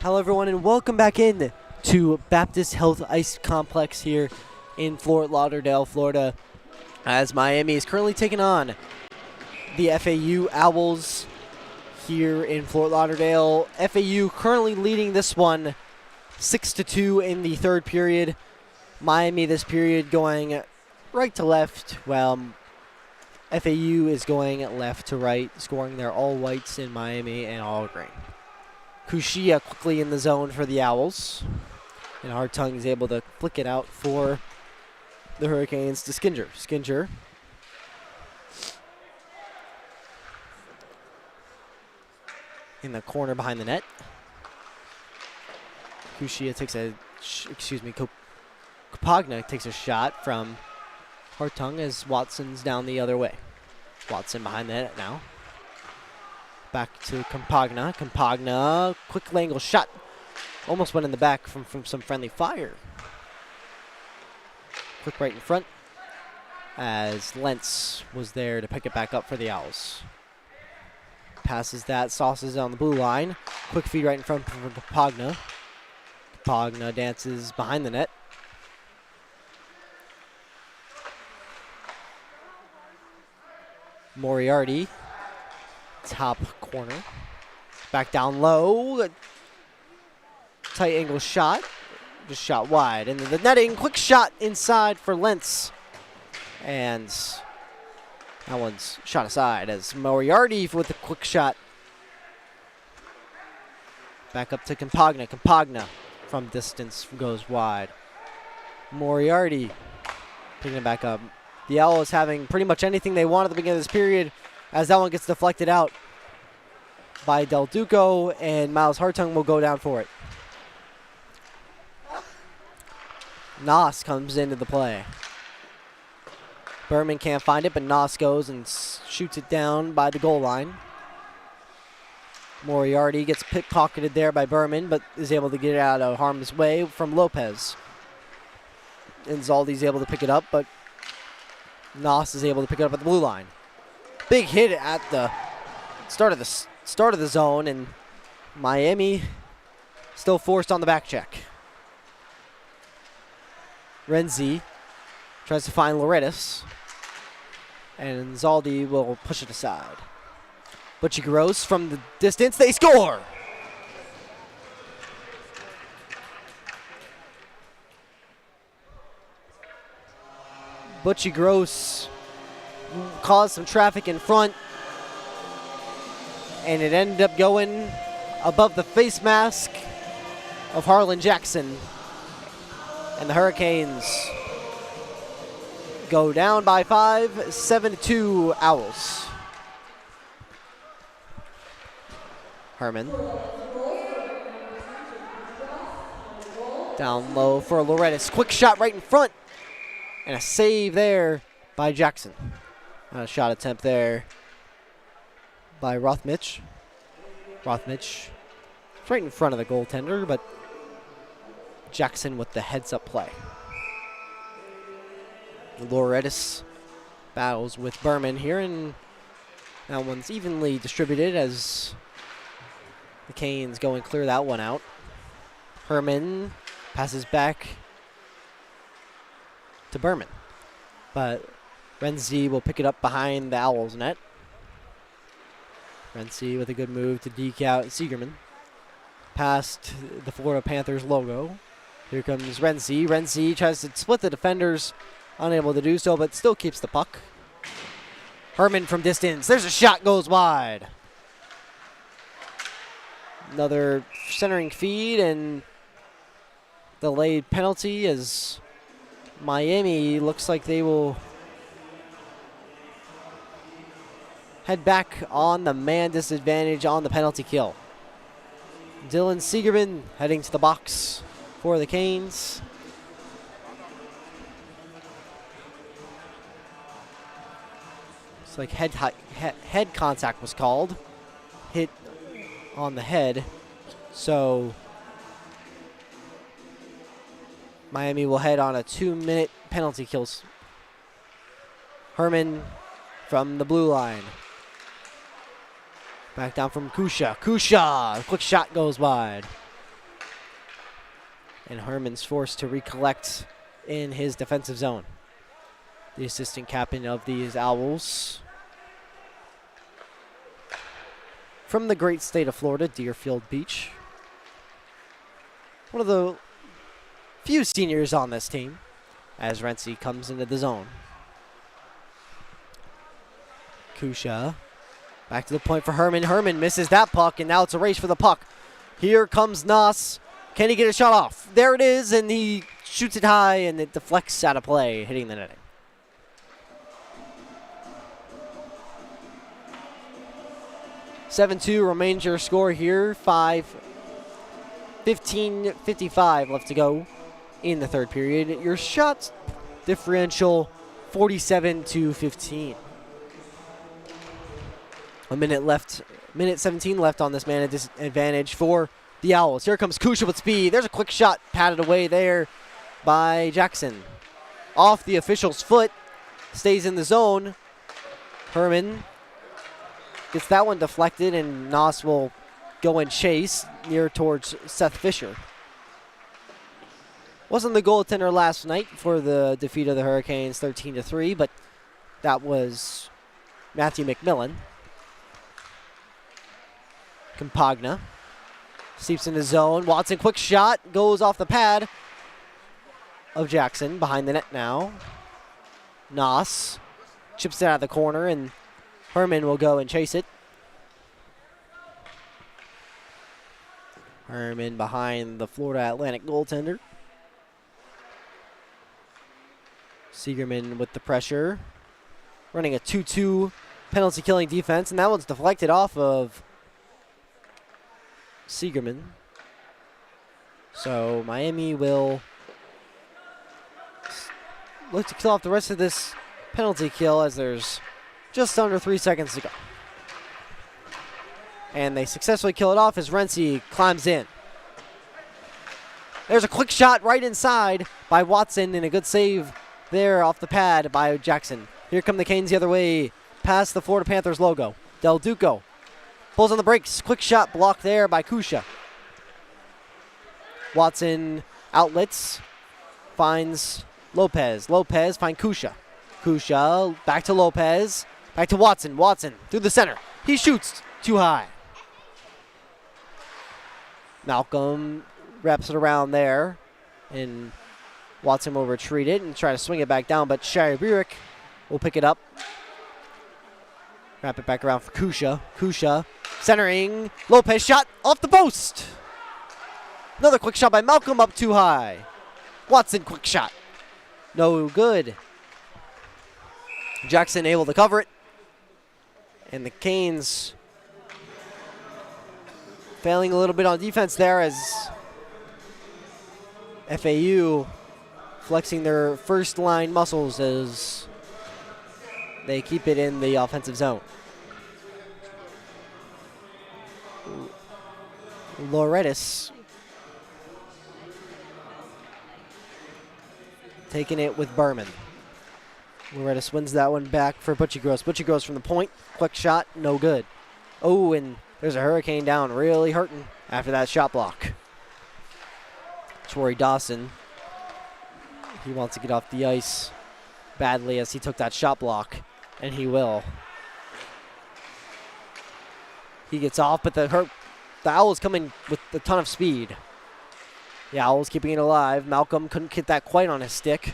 Hello, everyone, and welcome back in to Baptist Health Ice Complex here in Fort Lauderdale, Florida, as Miami is currently taking on the FAU Owls here in Fort Lauderdale. FAU currently leading this one 6-2 in the third period. Miami this period going right to left, while FAU is going left to right, scoring their all whites in Miami and all green. Kushia quickly in the zone for the Owls. And Hartung is able to flick it out for the Hurricanes to Skinger. Skinger in the corner behind the net. Kushia takes Kapagna takes a shot from Hartung as Watson's down the other way. Watson behind the net now. Back to Campagna. Campagna, quick angle shot. Almost went in the back from some friendly fire. Quick right in front as Lentz was there to pick it back up for the Owls. Passes that, sauces on the blue line. Quick feed right in front from Campagna. Campagna dances behind the net. Moriarty. Top corner. Back down low. Tight angle shot. Just shot wide. Into the netting. Quick shot inside for Lentz. And that one's shot aside as Moriarty with a quick shot. Back up to Campagna. Campagna from distance goes wide. Moriarty picking it back up. The Owls having pretty much anything they want at the beginning of this period, as that one gets deflected out by Del Duco, and Miles Hartung will go down for it. Noss comes into the play. Berman can't find it, but Noss goes and shoots it down by the goal line. Moriarty gets pickpocketed there by Berman, but is able to get it out of harm's way from Lopez. And Zaldi's able to pick it up, but Noss is able to pick it up at the blue line. Big hit at the start of the zone, and Miami still forced on the back check. Renzi tries to find Loretis, and Zaldi will push it aside. Butchie Gross from the distance, they score! Butchie Gross caused some traffic in front, and it ended up going above the face mask of Harlan Jackson. And the Hurricanes go down by 5, 7-2 Owls. Herman. Down low for Loretis. Quick shot right in front. And a save there by Jackson. A shot attempt there by Rothmich. Rothmich right in front of the goaltender, but Jackson with the heads-up play. Loretis battles with Berman here, and that one's evenly distributed as the Canes go and clear that one out. Herman passes back to Berman, but Renzi will pick it up behind the Owls net. Renzi with a good move to deke out Siegerman. Past the Florida Panthers logo. Here comes Renzi. Renzi tries to split the defenders, unable to do so, but still keeps the puck. Herman from distance. There's a shot, goes wide. Another centering feed and delayed penalty as Miami looks like they will head back on the man disadvantage on the penalty kill. Dylan Siegerman heading to the box for the Canes. It's like head contact was called. Hit on the head. So Miami will head on a 2-minute penalty kills. Herman from the blue line. Back down from Kusha. Kusha! Quick shot goes wide. And Herman's forced to recollect in his defensive zone. The assistant captain of these Owls. From the great state of Florida, Deerfield Beach. One of the few seniors on this team as Renzi comes into the zone. Kusha. Back to the point for Herman. Herman misses that puck, and now it's a race for the puck. Here comes Nas. Can he get a shot off? There it is, and he shoots it high, and it deflects out of play, hitting the netting. (7-2) remains your score here. 15:55 left to go in the third period. Your shot differential 47-15. A minute left, minute 17 left on this man advantage for the Owls. Here comes Kusha with speed. There's a quick shot patted away there by Jackson. Off the official's foot, stays in the zone. Herman gets that one deflected, and Nos will go and chase near towards Seth Fisher. Wasn't the goaltender last night for the defeat of the Hurricanes 13-3, but that was Matthew McMillan. Campagna seeps in the zone. Watson, quick shot, goes off the pad of Jackson. Behind the net now. Nos chips it out of the corner, and Herman will go and chase it. Herman behind the Florida Atlantic goaltender. Seagerman with the pressure. Running a 2-2 penalty killing defense, and that one's deflected off of Seagerman. So Miami will look to kill off the rest of this penalty kill as there's just under 3 seconds to go. And they successfully kill it off as Renzi climbs in. There's a quick shot right inside by Watson, and a good save there off the pad by Jackson. Here come the Canes the other way, past the Florida Panthers logo. Del Duco pulls on the brakes. Quick shot blocked there by Kusha. Watson outlets, finds Lopez. Lopez finds Kusha. Kusha back to Lopez, back to Watson. Watson through the center. He shoots too high. Malcolm wraps it around there, and Watson will retreat it and try to swing it back down, but Shire Burek will pick it up. Wrap it back around for Kusha. Kusha centering. Lopez shot off the post. Another quick shot by Malcolm, up too high. Watson, quick shot. No good. Jackson able to cover it. And the Canes failing a little bit on defense there as FAU flexing their first line muscles as they keep it in the offensive zone. Loretis taking it with Berman. Loretis wins that one back for Butchie Gross. Butchie Gross from the point. Quick shot, no good. Oh, and there's a Hurricane down, really hurting after that shot block. Torrey Dawson. He wants to get off the ice badly as he took that shot block, and he will. He gets off, but the Owls come in with a ton of speed. The Owls keeping it alive. Malcolm couldn't get that quite on his stick.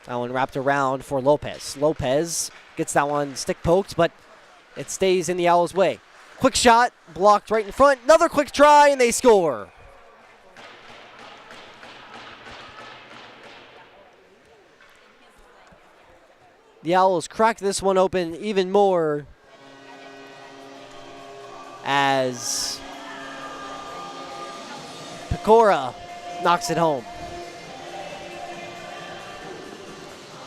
That one wrapped around for Lopez. Lopez gets that one stick poked, but it stays in the Owls' way. Quick shot, blocked right in front. Another quick try, and they score. The Owls crack this one open even more as Pecora knocks it home.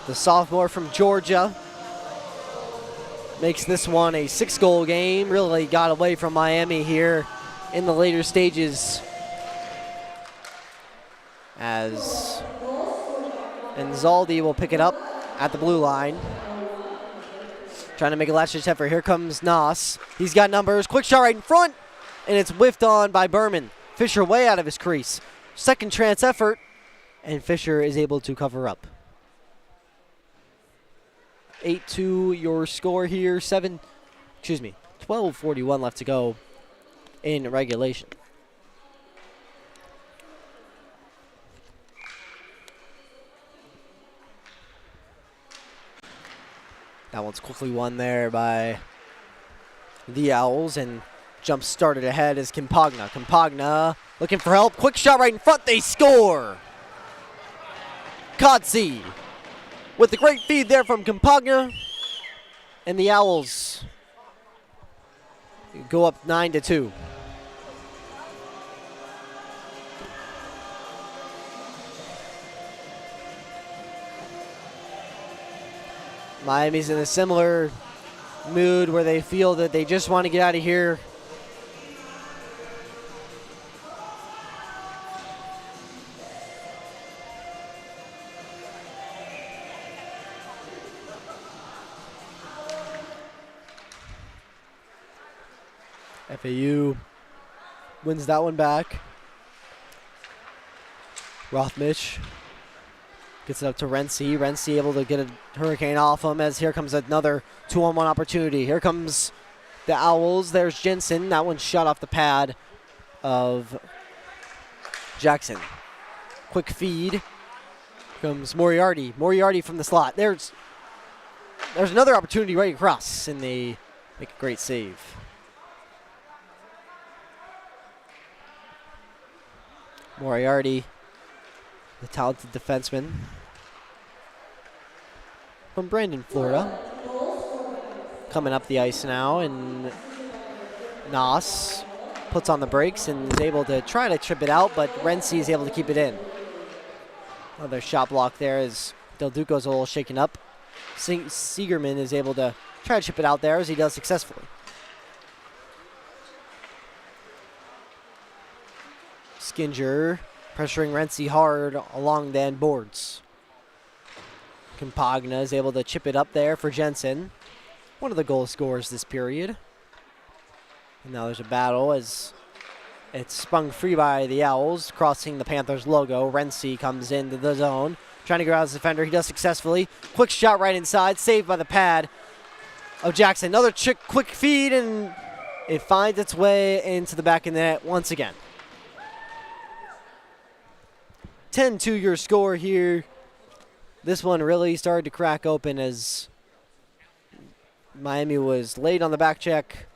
The sophomore from Georgia makes this one a 6-goal game. Really got away from Miami here in the later stages as Zaldi will pick it up at the blue line. Trying to make a last-ditch effort. Here comes Nos. He's got numbers. Quick shot right in front, and it's whiffed on by Berman. Fisher way out of his crease. Second chance effort, and Fisher is able to cover up. 8-2 your score here. 12:41 left to go in regulation. That one's quickly won there by the Owls, and jump started ahead is Campagna. Campagna looking for help. Quick shot right in front. They score. Kotze with the great feed there from Campagna, and the Owls go up 9-2. Miami's in a similar mood where they feel that they just want to get out of here. FAU wins that one back. Rothmich gets it up to Renzi. Renzi able to get a hurricane off him as here comes another 2-on-1 opportunity. Here comes the Owls. There's Jensen. That one shot off the pad of Jackson. Quick feed. Here comes Moriarty. Moriarty from the slot. There's another opportunity right across, and they make a great save. Moriarty, the talented defenseman from Brandon, Florida. Coming up the ice now, and Nos puts on the brakes and is able to try to trip it out, but Renzi is able to keep it in. Another shot block there as Del Duco's a little shaken up. Siegerman is able to try to chip it out there as he does successfully. Skinger pressuring Renzi hard along the end boards. Campagna is able to chip it up there for Jensen. One of the goal scorers this period. And now there's a battle as it's sprung free by the Owls, crossing the Panthers logo. Renzi comes into the zone, trying to get out as a defender. He does successfully. Quick shot right inside, saved by the pad of Jackson. Another quick feed, and it finds its way into the back of the net once again. 10-2 your score here. This one really started to crack open as Miami was late on the back check.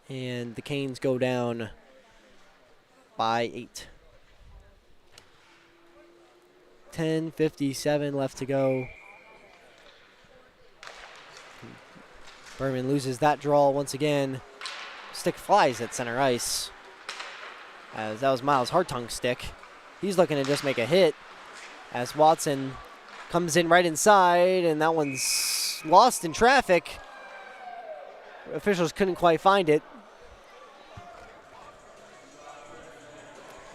And the Canes go down by 8. 10:57 left to go. Berman loses that draw once again. Stick flies at center ice, as that was Miles' Hartong's stick. He's looking to just make a hit as Watson comes in right inside, and that one's lost in traffic. Officials couldn't quite find it.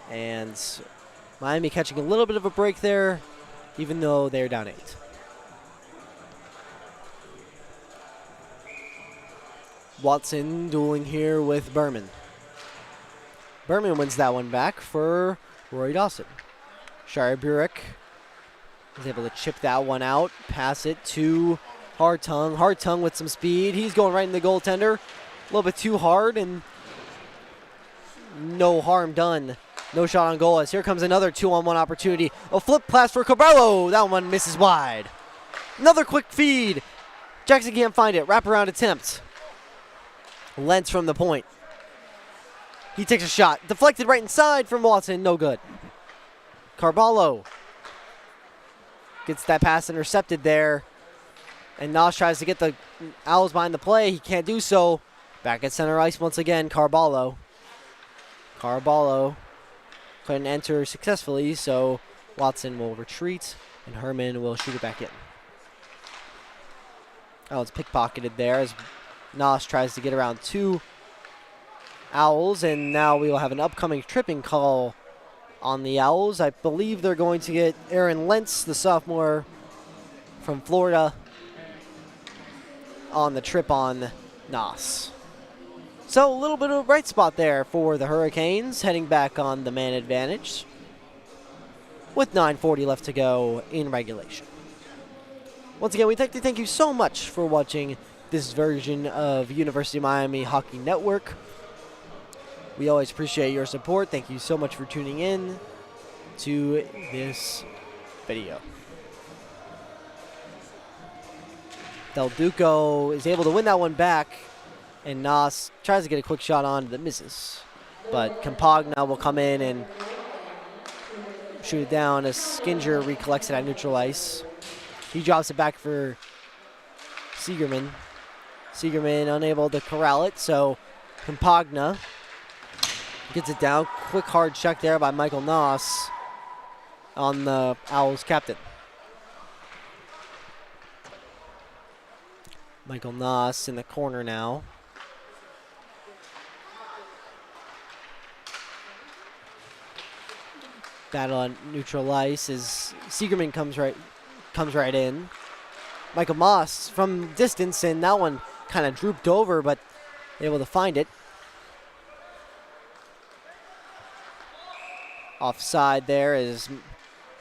And Miami catching a little bit of a break there, even though they're down 8. Watson dueling here with Berman. Berman wins that one back for Roy Dawson. Shire Burek is able to chip that one out, pass it to Hartung. Hartung with some speed. He's going right in the goaltender. A little bit too hard, and no harm done. No shot on goal as here comes another 2-on-1 opportunity. A flip pass for Cabello. That one misses wide. Another quick feed. Jackson can't find it. Wraparound attempt. Lentz from the point. He takes a shot. Deflected right inside from Watson. No good. Carballo gets that pass intercepted there. And Nos tries to get the Owls behind the play. He can't do so. Back at center ice once again, Carballo. Carballo couldn't enter successfully, so Watson will retreat, and Herman will shoot it back in. Oh, it's pickpocketed there as Nos tries to get around 2 Owls, and now we will have an upcoming tripping call on the Owls. I believe they're going to get Aaron Lentz, the sophomore from Florida, on the trip on Nos. So a little bit of a bright spot there for the Hurricanes, heading back on the man advantage with 9:40 left to go in regulation. Once again, we'd like to thank you so much for watching this version of University of Miami Hockey Network. We always appreciate your support. Thank you so much for tuning in to this video. Del Duco is able to win that one back, and Nos tries to get a quick shot on that misses. But Campagna will come in and shoot it down as Skinger recollects it at neutral ice. He drops it back for Segerman. Segerman unable to corral it, so Campagna gets it down. Quick hard check there by Michael Nos on the Owls captain. Michael Nos in the corner now. Battle on neutral ice as Segerman comes right in. Michael Moss from distance, and that one kind of drooped over, but able to find it. Offside there as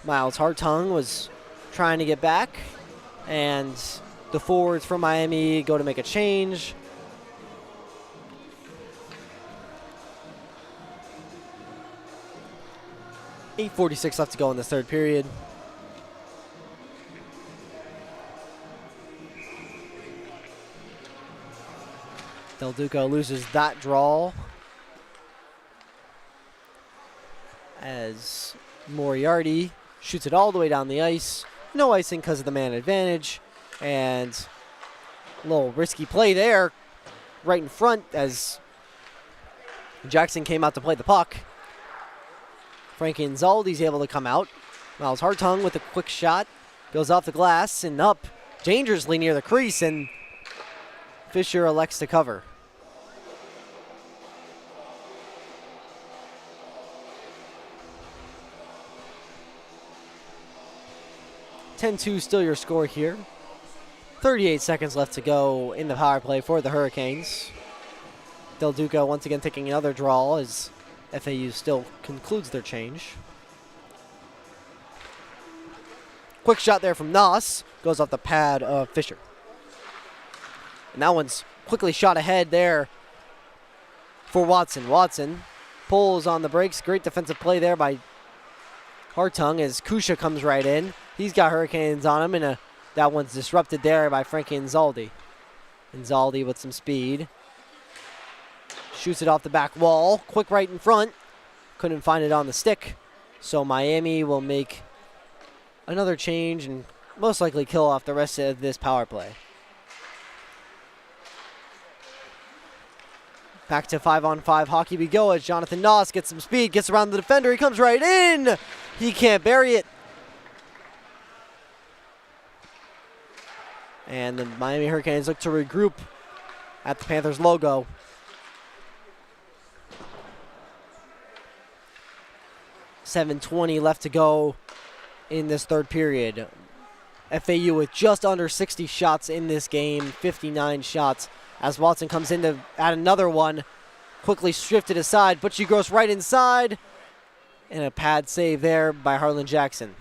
Miles Hartung was trying to get back, and the forwards from Miami go to make a change. .846 left to go in the third period. Del Duco loses that draw as Moriarty shoots it all the way down the ice. No icing because of the man advantage. And a little risky play there right in front as Jackson came out to play the puck. Frankie Inzaldi's able to come out. Miles Hartung with a quick shot. Goes off the glass and up dangerously near the crease, and Fisher elects to cover. .10-2 still your score here. 38 seconds left to go in the power play for the Hurricanes. Del Duco once again taking another draw as FAU still concludes their change. Quick shot there from Nos. Goes off the pad of Fisher. And that one's quickly shot ahead there for Watson. Watson pulls on the brakes. Great defensive play there by Hartung as Kusha comes right in. He's got Hurricanes on him, and that one's disrupted there by Frankie Inzaldi. Inzaldi with some speed. Shoots it off the back wall. Quick right in front. Couldn't find it on the stick. So Miami will make another change and most likely kill off the rest of this power play. Back to 5-on-5 hockey we go as Jonathan Nos gets some speed, gets around the defender. He comes right in. He can't bury it. And the Miami Hurricanes look to regroup at the Panthers logo. .720 left to go in this third period. FAU with just under 60 shots in this game, 59 shots. As Watson comes in to add another one, quickly shifted aside. Butchie Gross right inside, and a pad save there by Harlan Jackson.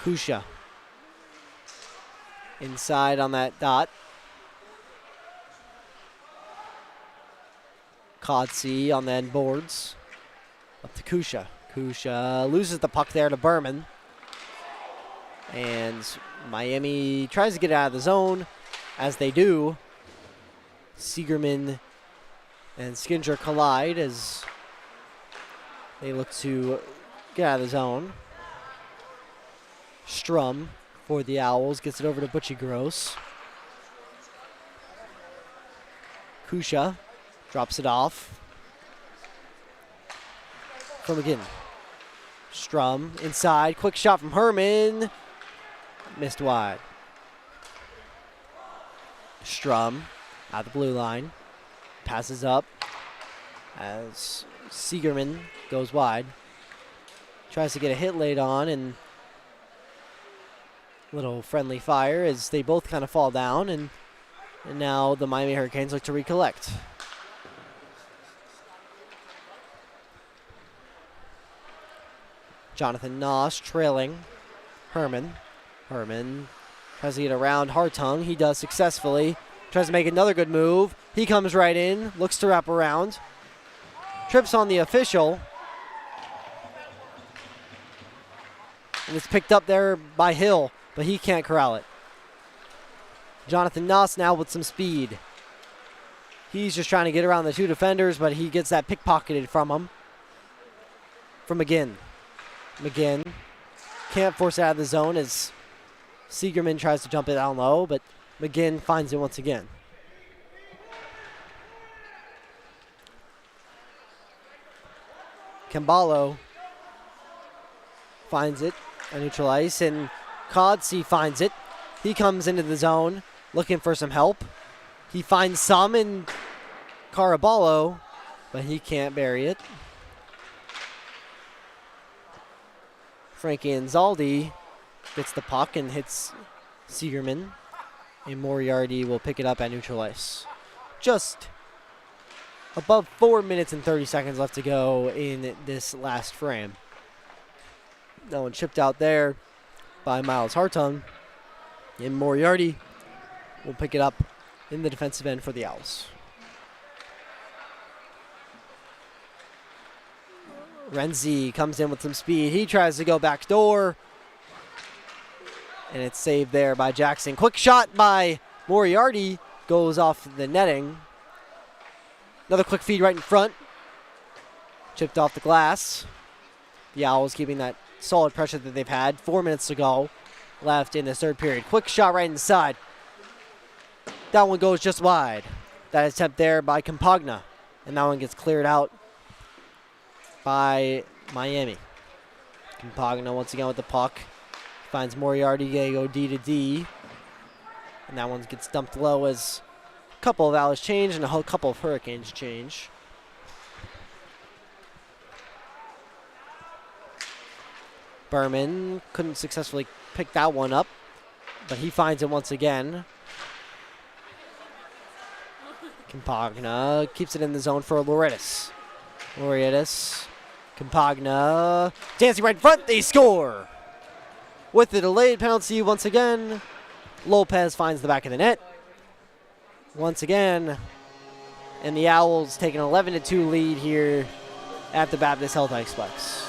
Kusha inside on that dot. Kotsy on the end boards. Up to Kusha. Kusha loses the puck there to Berman. And Miami tries to get out of the zone, as they do. Segerman and Skinger collide as they look to get out of the zone. Strum for the Owls gets it over to Butchie Gross. Kusha drops it off from McGinn. Strum inside, quick shot from Herman. Missed wide. Strum out the blue line. Passes up as Segerman goes wide. Tries to get a hit laid on and Little friendly fire as they both kind of fall down, and now the Miami Hurricanes look to recollect. Jonathan Noss trailing Herman. Herman tries to get around Hartung. He does successfully. Tries to make another good move. He comes right in, looks to wrap around. Trips on the official. And it's picked up there by Hill, but he can't corral it. Jonathan Noss now with some speed. He's just trying to get around the two defenders, but he gets that pickpocketed from him. From McGinn. McGinn can't force it out of the zone as Siegerman tries to jump it down low, but McGinn finds it once again. Kambalo finds it on neutral ice, and Codsey finds it. He comes into the zone looking for some help. He finds some in Caraballo, but he can't bury it. Frankie Anzaldi gets the puck and hits Siegerman, and Moriarty will pick it up at neutral ice. Just above 4 minutes and 30 seconds left to go in this last frame. That one chipped out there by Miles Hartung, and Moriarty will pick it up in the defensive end for the Owls. Renzi comes in with some speed. He tries to go back door, and it's saved there by Jackson. Quick shot by Moriarty goes off the netting. Another quick feed right in front. Chipped off the glass. The Owls keeping that solid pressure that they've had. 4 minutes to go left in this third period. Quick shot right inside. That one goes just wide. That attempt there by Campagna, and that one gets cleared out by Miami. Campagna once again with the puck. Finds Moriarty, they go D to D. And that one gets dumped low as a couple of Owls change and a couple of Hurricanes change. Berman couldn't successfully pick that one up, but he finds it once again. Campagna keeps it in the zone for Lauretis. Campagna dancing right in front. They score. With the delayed penalty once again, Lopez finds the back of the net. Once again, and the Owls take an 11-2 lead here at the Baptist Health Iceplex.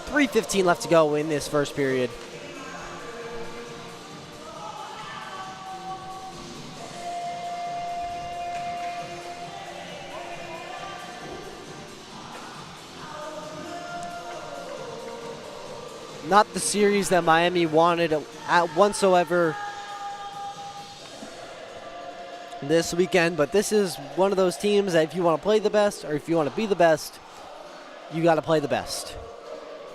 .3:15 left to go in this first period. Not the series that Miami wanted at whatsoever this weekend, but this is one of those teams that if you want to play the best or if you want to be the best, you got to play the best.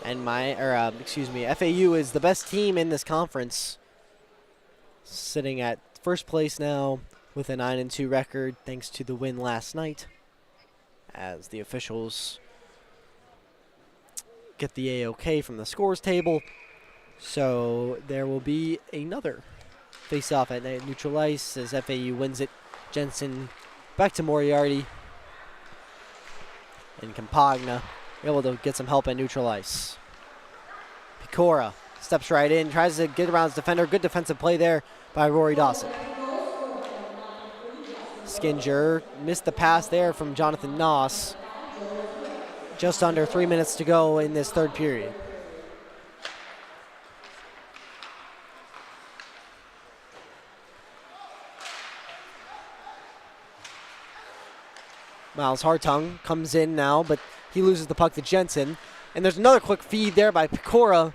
And FAU is the best team in this conference, sitting at first place now with a 9-2 record thanks to the win last night, as the officials get the A-OK from the scores table. So there will be another face-off at neutral ice as FAU wins it. Jensen back to Moriarty, and Campagna able to get some help at neutral ice. Pecora steps right in, tries to get around his defender. Good defensive play there by Rory Dawson. Skinger missed the pass there from Jonathan Noss. Just under 3 minutes to go in this third period. Miles Hartung comes in now, but he loses the puck to Jensen. And there's another quick feed there by Pecora,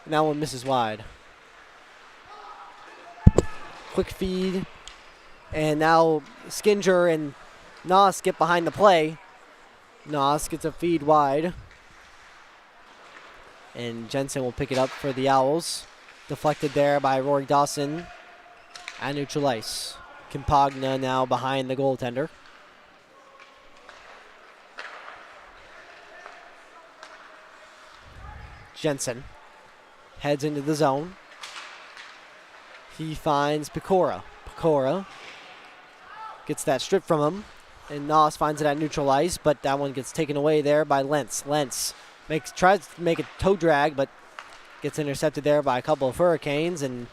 and that one misses wide. Quick feed, and now Skinger and Noss get behind the play. Noss gets a feed wide, and Jensen will pick it up for the Owls. Deflected there by Rory Dawson at neutral ice. Campagna now behind the goaltender. Jensen heads into the zone. He finds Pecora. Pecora gets that strip from him, and Nos finds it at neutral ice, but that one gets taken away there by Lentz. Lentz tries to make a toe drag, but gets intercepted there by a couple of Hurricanes, and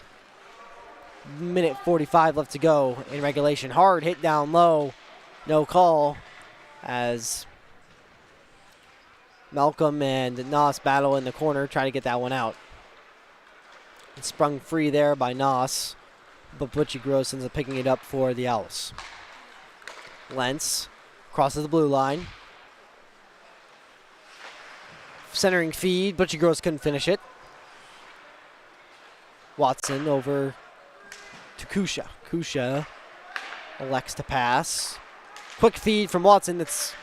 minute 45 left to go in regulation. Hard hit down low, no call, as Malcolm and Nos battle in the corner, trying to get that one out. It's sprung free there by Nos, but Butchie Gross ends up picking it up for the Owls. Lentz crosses the blue line. Centering feed, Butchie Gross couldn't finish it. Watson over to Kusha. Kusha elects to pass. Quick feed from Watson that's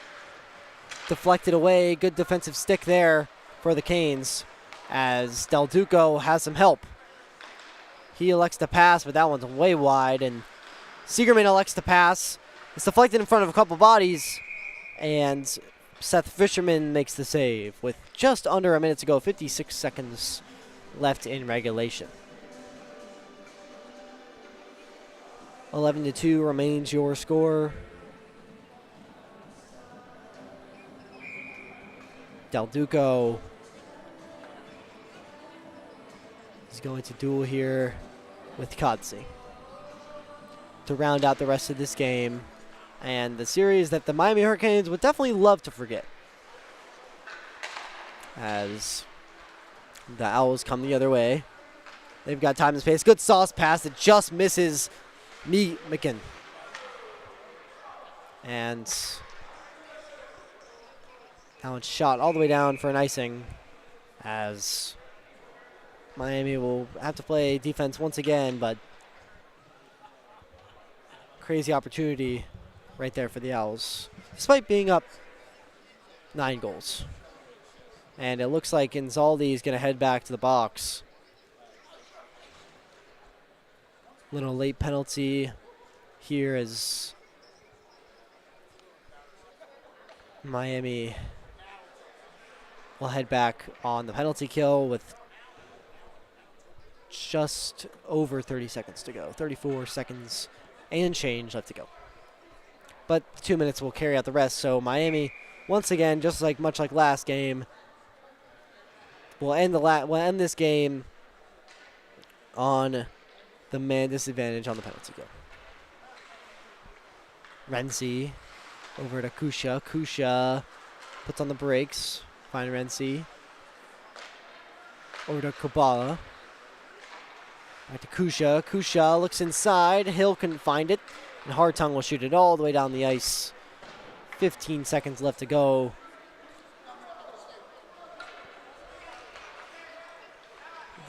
deflected away. Good defensive stick there for the Canes as Del Duco has some help. He elects to pass, but that one's way wide, and Siegerman elects to pass. It's deflected in front of a couple bodies, and Seth Fisherman makes the save with just under a minute to go, 56 seconds left in regulation. 11-2 remains your score. Del Duco is going to duel here with Kotze to round out the rest of this game and the series that the Miami Hurricanes would definitely love to forget, as the Owls come the other way. They've got time and space. Good sauce pass that just misses McKinn. And that one's shot all the way down for an icing, as Miami will have to play defense once again, but crazy opportunity right there for the Owls, despite being up 9 goals. And it looks like Inzaldi is going to head back to the box. Little late penalty here as Miami will head back on the penalty kill with just over 30 seconds to go. 34 seconds and change left to go. But 2 minutes will carry out the rest. So Miami, once again, just like much like last game, will end this game on the man disadvantage on the penalty kill. Renzi over to Kusha. Kusha puts on the brakes. Find Renzi. Over to Kabala. Back to Kusha. Kusha looks inside. Hill couldn't find it. And Hartung will shoot it all the way down the ice. 15 seconds left to go.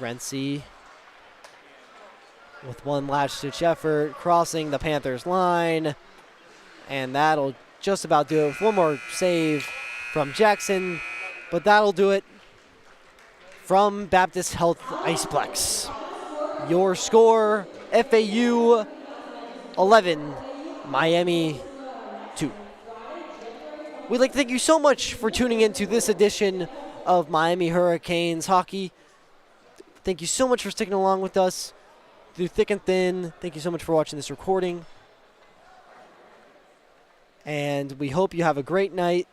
Renzi with one last-ditch effort, crossing the Panthers line. And that'll just about do it with one more save from Jackson. But that'll do it from Baptist Health Iceplex. Your score, FAU 11, Miami 2. We'd like to thank you so much for tuning into this edition of Miami Hurricanes Hockey. Thank you so much for sticking along with us through thick and thin. Thank you so much for watching this recording. And we hope you have a great night.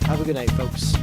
Have a good night, folks.